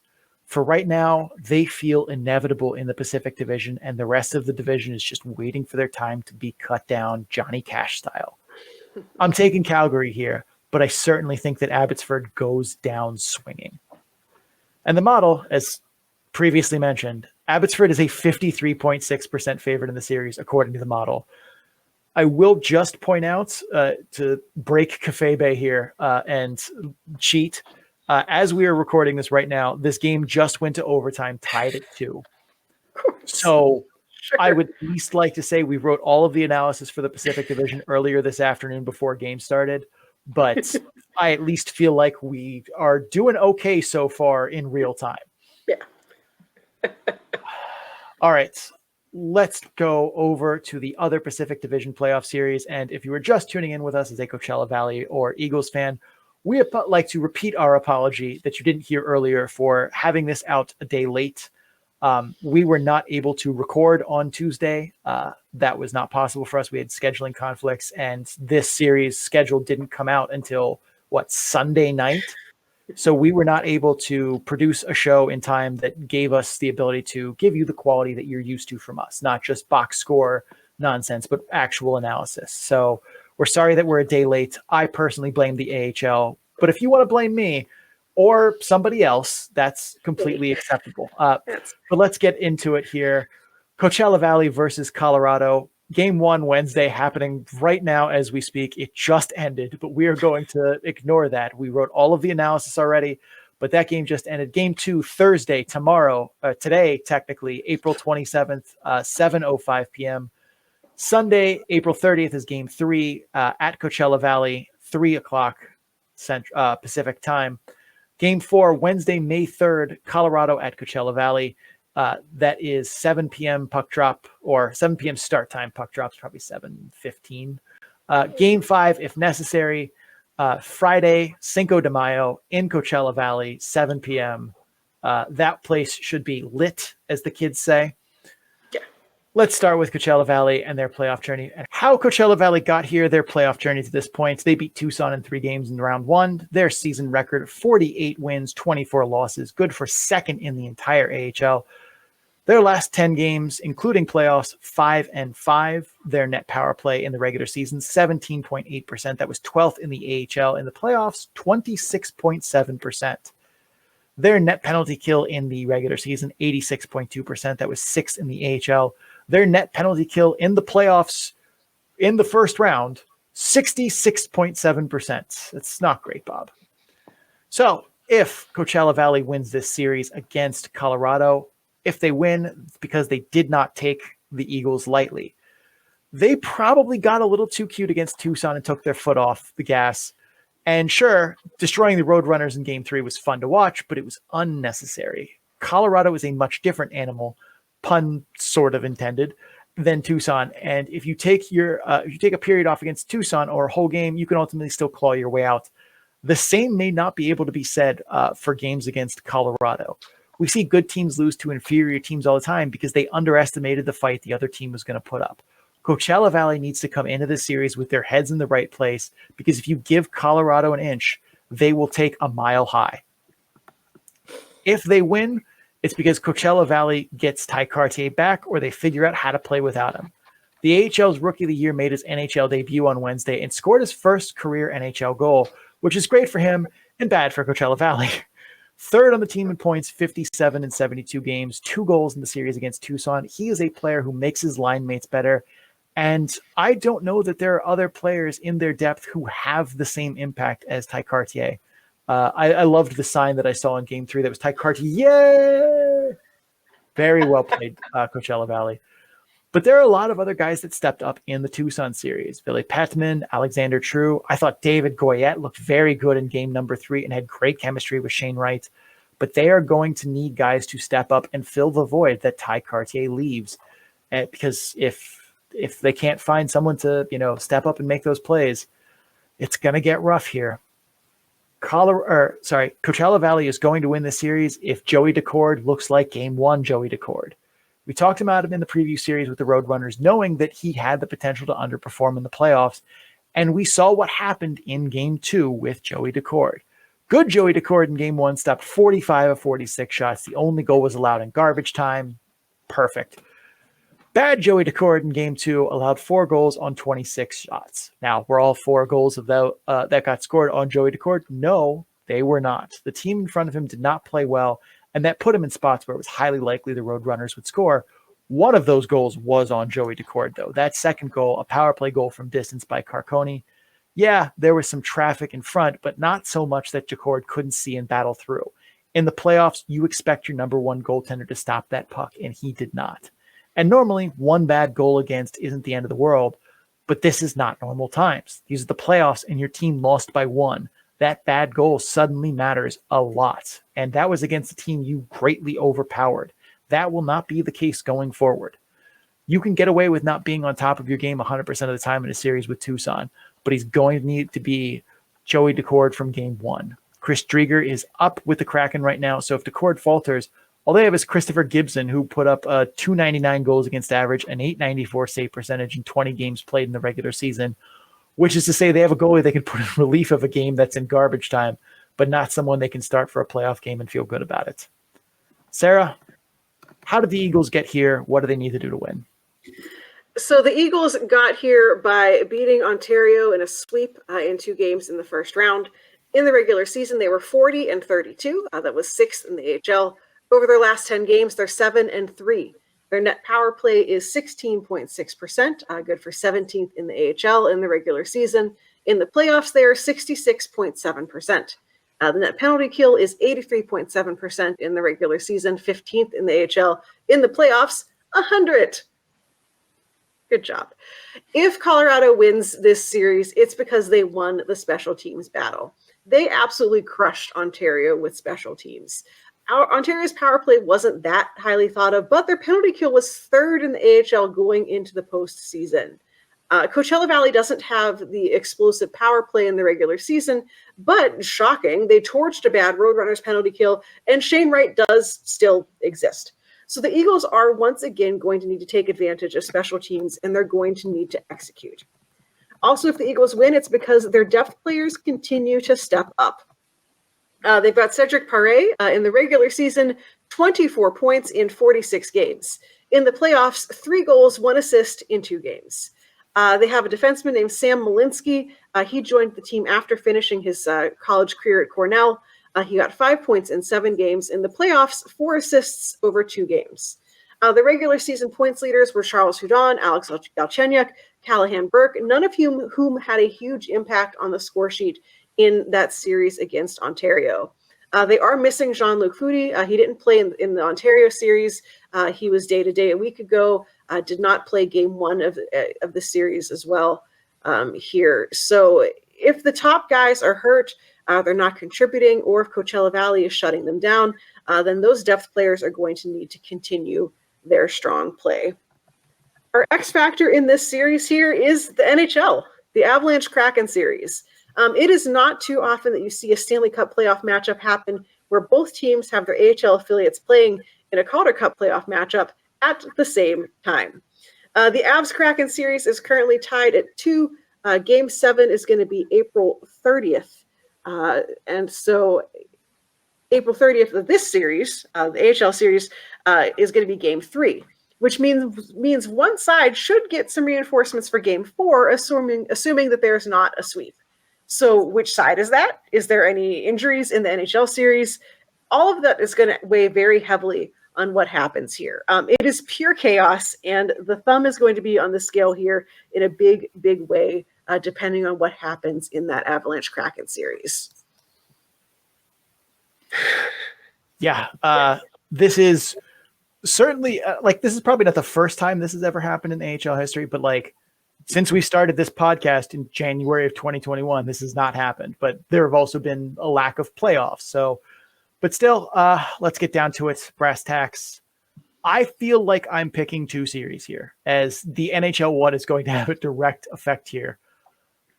For right now, they feel inevitable in the Pacific Division, and the rest of the division is just waiting for their time to be cut down Johnny Cash style. I'm taking Calgary here, but I certainly think that Abbotsford goes down swinging. And the model, as previously mentioned, Abbotsford is a 53.6% favorite in the series, according to the model. I will just point out, to break kayfabe here and cheat, as we are recording this right now, this game just went to overtime, tied at 2. So sure. I would at least like to say we wrote all of the analysis for the Pacific Division earlier this afternoon before game started, but I at least feel like we are doing okay so far in real time. Yeah. All right. Let's go over to the other Pacific Division playoff series. And if you were just tuning in with us as a Coachella Valley or Eagles fan, we would like to repeat our apology that you didn't hear earlier for having this out a day late. We were not able to record on Tuesday. That was not possible for us. We had scheduling conflicts, and this series schedule didn't come out until, Sunday night? So we were not able to produce a show in time that gave us the ability to give you the quality that you're used to from us, not just box score nonsense, but actual analysis. So we're sorry that we're a day late. I personally blame the AHL, but if you want to blame me or somebody else, that's completely acceptable. But let's get into it here. Coachella Valley versus Colorado. Game 1 Wednesday happening right now as we speak. It just ended, but we are going to ignore that. We wrote all of the analysis already, but that game just ended. Game 2 Thursday, today, technically, April 27th, 7:05 p.m. Sunday, April 30th is game 3 at Coachella Valley, 3 o'clock Pacific time. Game 4, Wednesday, May 3rd, Colorado at Coachella Valley. That is 7 p.m. puck drop, or 7 p.m. start time. Puck drop's probably 7:15. Game 5, if necessary, Friday, Cinco de Mayo in Coachella Valley, 7 p.m. That place should be lit, as the kids say. Let's start with Coachella Valley and their playoff journey and how Coachella Valley got here, their playoff journey to this point. They beat Tucson in 3 games in round 1. Their season record, 48 wins, 24 losses, good for second in the entire AHL. Their last 10 games, including playoffs, 5-5. Their net power play in the regular season, 17.8%. That was 12th in the AHL. In the playoffs, 26.7%. Their net penalty kill in the regular season, 86.2%. That was 6th in the AHL. Their net penalty kill in the playoffs in the first round, 66.7%. That's not great, Bob. So if Coachella Valley wins this series against Colorado, if they win, it's because they did not take the Eagles lightly. They probably got a little too cute against Tucson and took their foot off the gas. And sure, destroying the Roadrunners in Game 3 was fun to watch, but it was unnecessary. Colorado is a much different animal, pun sort of intended, than Tucson. And if you take a period off against Tucson or a whole game, you can ultimately still claw your way out. The same may not be able to be said for games against Colorado. We see good teams lose to inferior teams all the time because they underestimated the fight the other team was going to put up. Coachella Valley needs to come into this series with their heads in the right place, because if you give Colorado an inch, they will take a mile high. If they win, it's because Coachella Valley gets Ty Cartier back, or they figure out how to play without him. The AHL's Rookie of the Year made his NHL debut on Wednesday and scored his first career NHL goal, which is great for him and bad for Coachella Valley. Third on the team in points, 57 in 72 games, 2 goals in the series against Tucson. He is a player who makes his line mates better. And I don't know that there are other players in their depth who have the same impact as Ty Cartier. I loved the sign that I saw in Game 3 that was Ty Cartier. Yay! Very well played, Coachella Valley. But there are a lot of other guys that stepped up in the Tucson series. Billy Petman, Alexander True. I thought David Goyette looked very good in game number 3 and had great chemistry with Shane Wright. But they are going to need guys to step up and fill the void that Ty Cartier leaves. Because if they can't find someone to, step up and make those plays, it's going to get rough here. Coachella Valley is going to win this series if Joey Decord looks like Game 1 Joey Decord. We talked about him in the preview series with the Roadrunners, knowing that he had the potential to underperform in the playoffs, and we saw what happened in Game 2 with Joey Decord. Good Joey Decord in Game 1 stopped 45 of 46 shots. The only goal was allowed in garbage time. Perfect. Bad Joey Decord in Game 2 allowed 4 goals on 26 shots. Now, were all 4 goals of that got scored on Joey Decord? No, they were not. The team in front of him did not play well, and that put him in spots where it was highly likely the Roadrunners would score. One of those goals was on Joey Decord, though. That second goal, a power play goal from distance by Carconi. Yeah, there was some traffic in front, but not so much that Decord couldn't see and battle through. In the playoffs, you expect your number 1 goaltender to stop that puck, and he did not. And normally, 1 bad goal against isn't the end of the world, but this is not normal times. These are the playoffs, and your team lost by 1. That bad goal suddenly matters a lot, and that was against a team you greatly overpowered. That will not be the case going forward. You can get away with not being on top of your game 100% of the time in a series with Tucson, but he's going to need to be Joey Decord from Game 1. Chris Drieger is up with the Kraken right now, so if Decord falters, all they have is Christopher Gibson, who put up 299 goals against average and 894 save percentage in 20 games played in the regular season, which is to say they have a goalie they can put in relief of a game that's in garbage time, but not someone they can start for a playoff game and feel good about it. Sarah, how did the Eagles get here? What do they need to do to win? So the Eagles got here by beating Ontario in a sweep in 2 games in the first round. In the regular season, they were 40-32. That was 6th in the AHL. Over their last 10 games, they're 7-3. Their net power play is 16.6%, good for 17th in the AHL in the regular season. In the playoffs, they are 66.7%. The net penalty kill is 83.7% in the regular season, 15th in the AHL. In the playoffs, 100. Good job. If Colorado wins this series, it's because they won the special teams battle. They absolutely crushed Ontario with special teams. Ontario's power play wasn't that highly thought of, but their penalty kill was 3rd in the AHL going into the postseason. Coachella Valley doesn't have the explosive power play in the regular season, but shocking, they torched a bad Roadrunners penalty kill, and Shane Wright does still exist. So the Eagles are once again going to need to take advantage of special teams, and they're going to need to execute. Also, if the Eagles win, it's because their depth players continue to step up. They've got Cedric Paré in the regular season, 24 points in 46 games. In the playoffs, 3 goals, 1 assist in 2 games. They have a defenseman named Sam Malinsky. He joined the team after finishing his college career at Cornell. He got 5 points in 7 games. In the playoffs, 4 assists over 2 games. The regular season points leaders were Charles Hudon, Alex Galchenyuk, Callahan Burke, none of whom had a huge impact on the score sheet in that series against Ontario. They are missing Jean-Luc Foudy. He didn't play in the Ontario series. He was day-to-day a week ago. Did not play game 1 of the series as well here. So if the top guys are hurt, they're not contributing, or if Coachella Valley is shutting them down, then those depth players are going to need to continue their strong play. Our X factor in this series here is the NHL, the Avalanche Kraken series. It is not too often that you see a Stanley Cup playoff matchup happen where both teams have their AHL affiliates playing in a Calder Cup playoff matchup at the same time. The Avs Kraken series is currently tied at 2. Game 7 is going to be April 30th. And so April 30th of this series, the AHL series, is going to be Game 3, which means one side should get some reinforcements for Game 4, assuming that there's not a sweep. So which side is that? Is there any injuries in the NHL series? All of that is going to weigh very heavily on what happens here. It is pure chaos, and the thumb is going to be on the scale here in a big, big way, depending on what happens in that Avalanche Kraken series. Yeah, this is certainly this is probably not the first time this has ever happened in AHL history, but since we started this podcast in January of 2021, this has not happened. But there have also been a lack of playoffs. So, but still, let's get down to it. Brass tacks. I feel like I'm picking 2 series here, as the NHL one is going to have a direct effect here.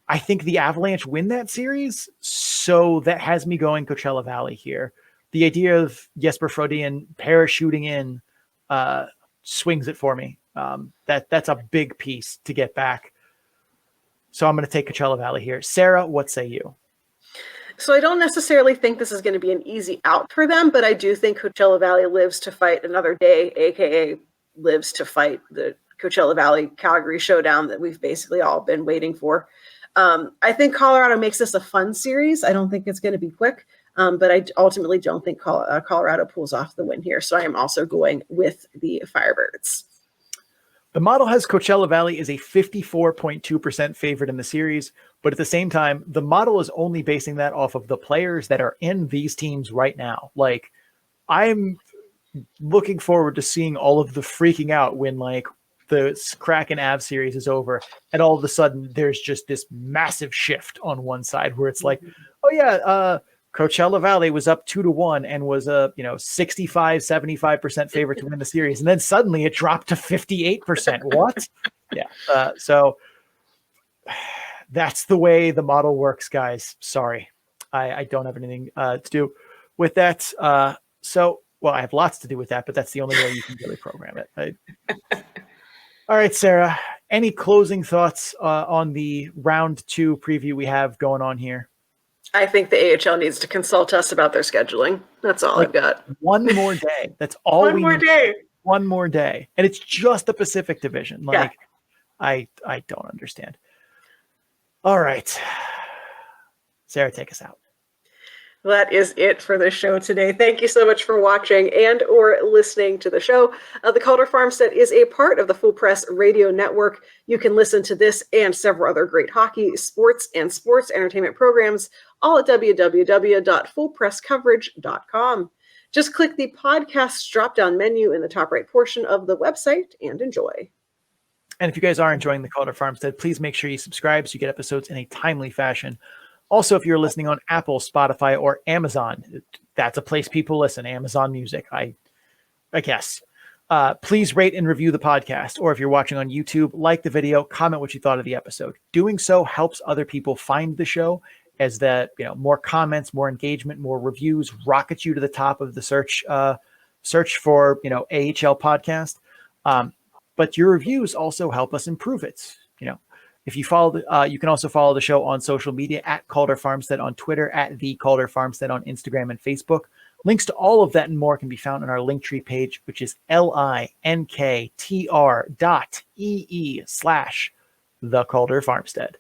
I think the Avalanche win that series, so that has me going Coachella Valley here. The idea of Jesper Frodin parachuting in swings it for me. That's a big piece to get back. So I'm going to take Coachella Valley here. Sarah, what say you? So I don't necessarily think this is going to be an easy out for them, but I do think Coachella Valley lives to fight another day, aka lives to fight the Coachella Valley Calgary showdown that we've basically all been waiting for. I think Colorado makes this a fun series. I don't think it's going to be quick, but I ultimately don't think Colorado pulls off the win here. So I am also going with the Firebirds. The model has Coachella Valley as a 54.2% favorite in the series, but at the same time, the model is only basing that off of the players that are in these teams right now. I'm looking forward to seeing all of the freaking out when the Kraken Avs series is over, and all of a sudden there's just this massive shift on one side where it's Coachella Valley was up 2-1 and was a 65-75% favorite to win the series, and then suddenly it dropped to 58%. What? Yeah. So that's the way the model works, guys. Sorry, I don't have anything to do with that. I have lots to do with that, but that's the only way you can really program it. All right, Sarah. Any closing thoughts on the round 2 preview we have going on here? I think the AHL needs to consult us about their scheduling. That's all I've got. One more day. That's all One more day. One more day. And it's just the Pacific Division. I don't understand. All right. Sarah, take us out. That is it for the show today. Thank you so much for watching and or listening to the show. The Calder Farmstead is a part of the Full Press Radio Network. You can listen to this and several other great hockey, sports, and sports entertainment programs all at www.fullpresscoverage.com. Just click the podcast drop-down menu in the top right portion of the website and enjoy. And if you guys are enjoying the Calder Farmstead, please make sure you subscribe so you get episodes in a timely fashion. Also, if you're listening on Apple, Spotify, or Amazon, that's a place people listen, Amazon Music, I guess. Please rate and review the podcast. Or if you're watching on YouTube, like the video, comment what you thought of the episode. Doing so helps other people find the show, as more comments, more engagement, more reviews rockets you to the top of the search for, AHL podcast. But your reviews also help us improve it. If you follow, you can also follow the show on social media at Calder Farmstead on Twitter, at the Calder Farmstead on Instagram and Facebook. Links to all of that and more can be found on our Linktree page, which is linktr.ee/the Calder Farmstead.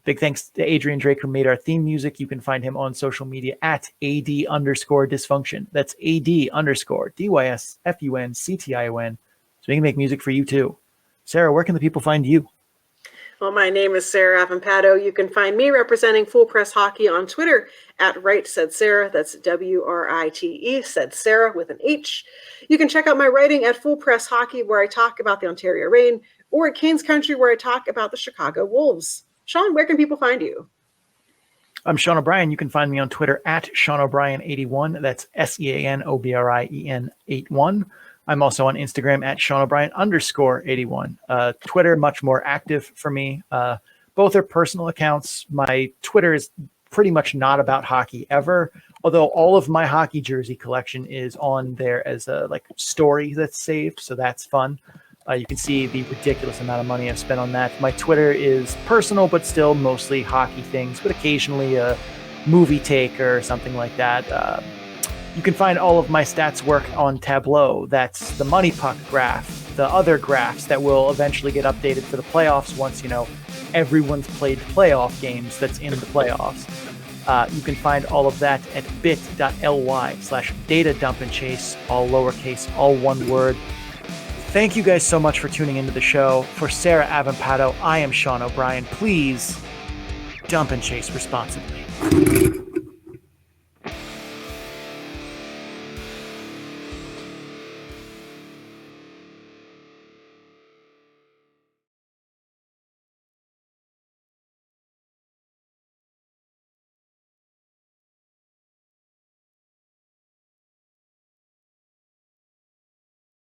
Big thanks to Adrian Drake, who made our theme music. You can find him on social media at AD_dysfunction. That's AD_DYSFUNCTION. So he can make music for you too. Sarah, where can the people find you? Well, my name is Sarah Avampato. You can find me representing Full Press Hockey on Twitter at Right Said Sarah. That's WRITE, said Sarah with an H. You can check out my writing at Full Press Hockey, where I talk about the Ontario Reign, or at Canes Country, where I talk about the Chicago Wolves. Sean, where can people find you? I'm Sean O'Brien. You can find me on Twitter at Sean O'Brien81. That's SeanObrien81. I'm also on Instagram at Sean O'Brien _81. Twitter, much more active for me. Both are personal accounts. My Twitter is pretty much not about hockey ever, although all of my hockey jersey collection is on there as a story that's saved. So that's fun. You can see the ridiculous amount of money I've spent on that. My Twitter is personal, but still mostly hockey things, but occasionally a movie take or something like that. You can find all of my stats work on Tableau. That's the money puck graph, the other graphs that will eventually get updated for the playoffs once, everyone's played playoff games that's in the playoffs. You can find all of that at bit.ly/data-dump-and-chase, all lowercase, all one word. Thank you guys so much for tuning into the show. For Sarah Avampato, I am Sean O'Brien. Please dump and chase responsibly.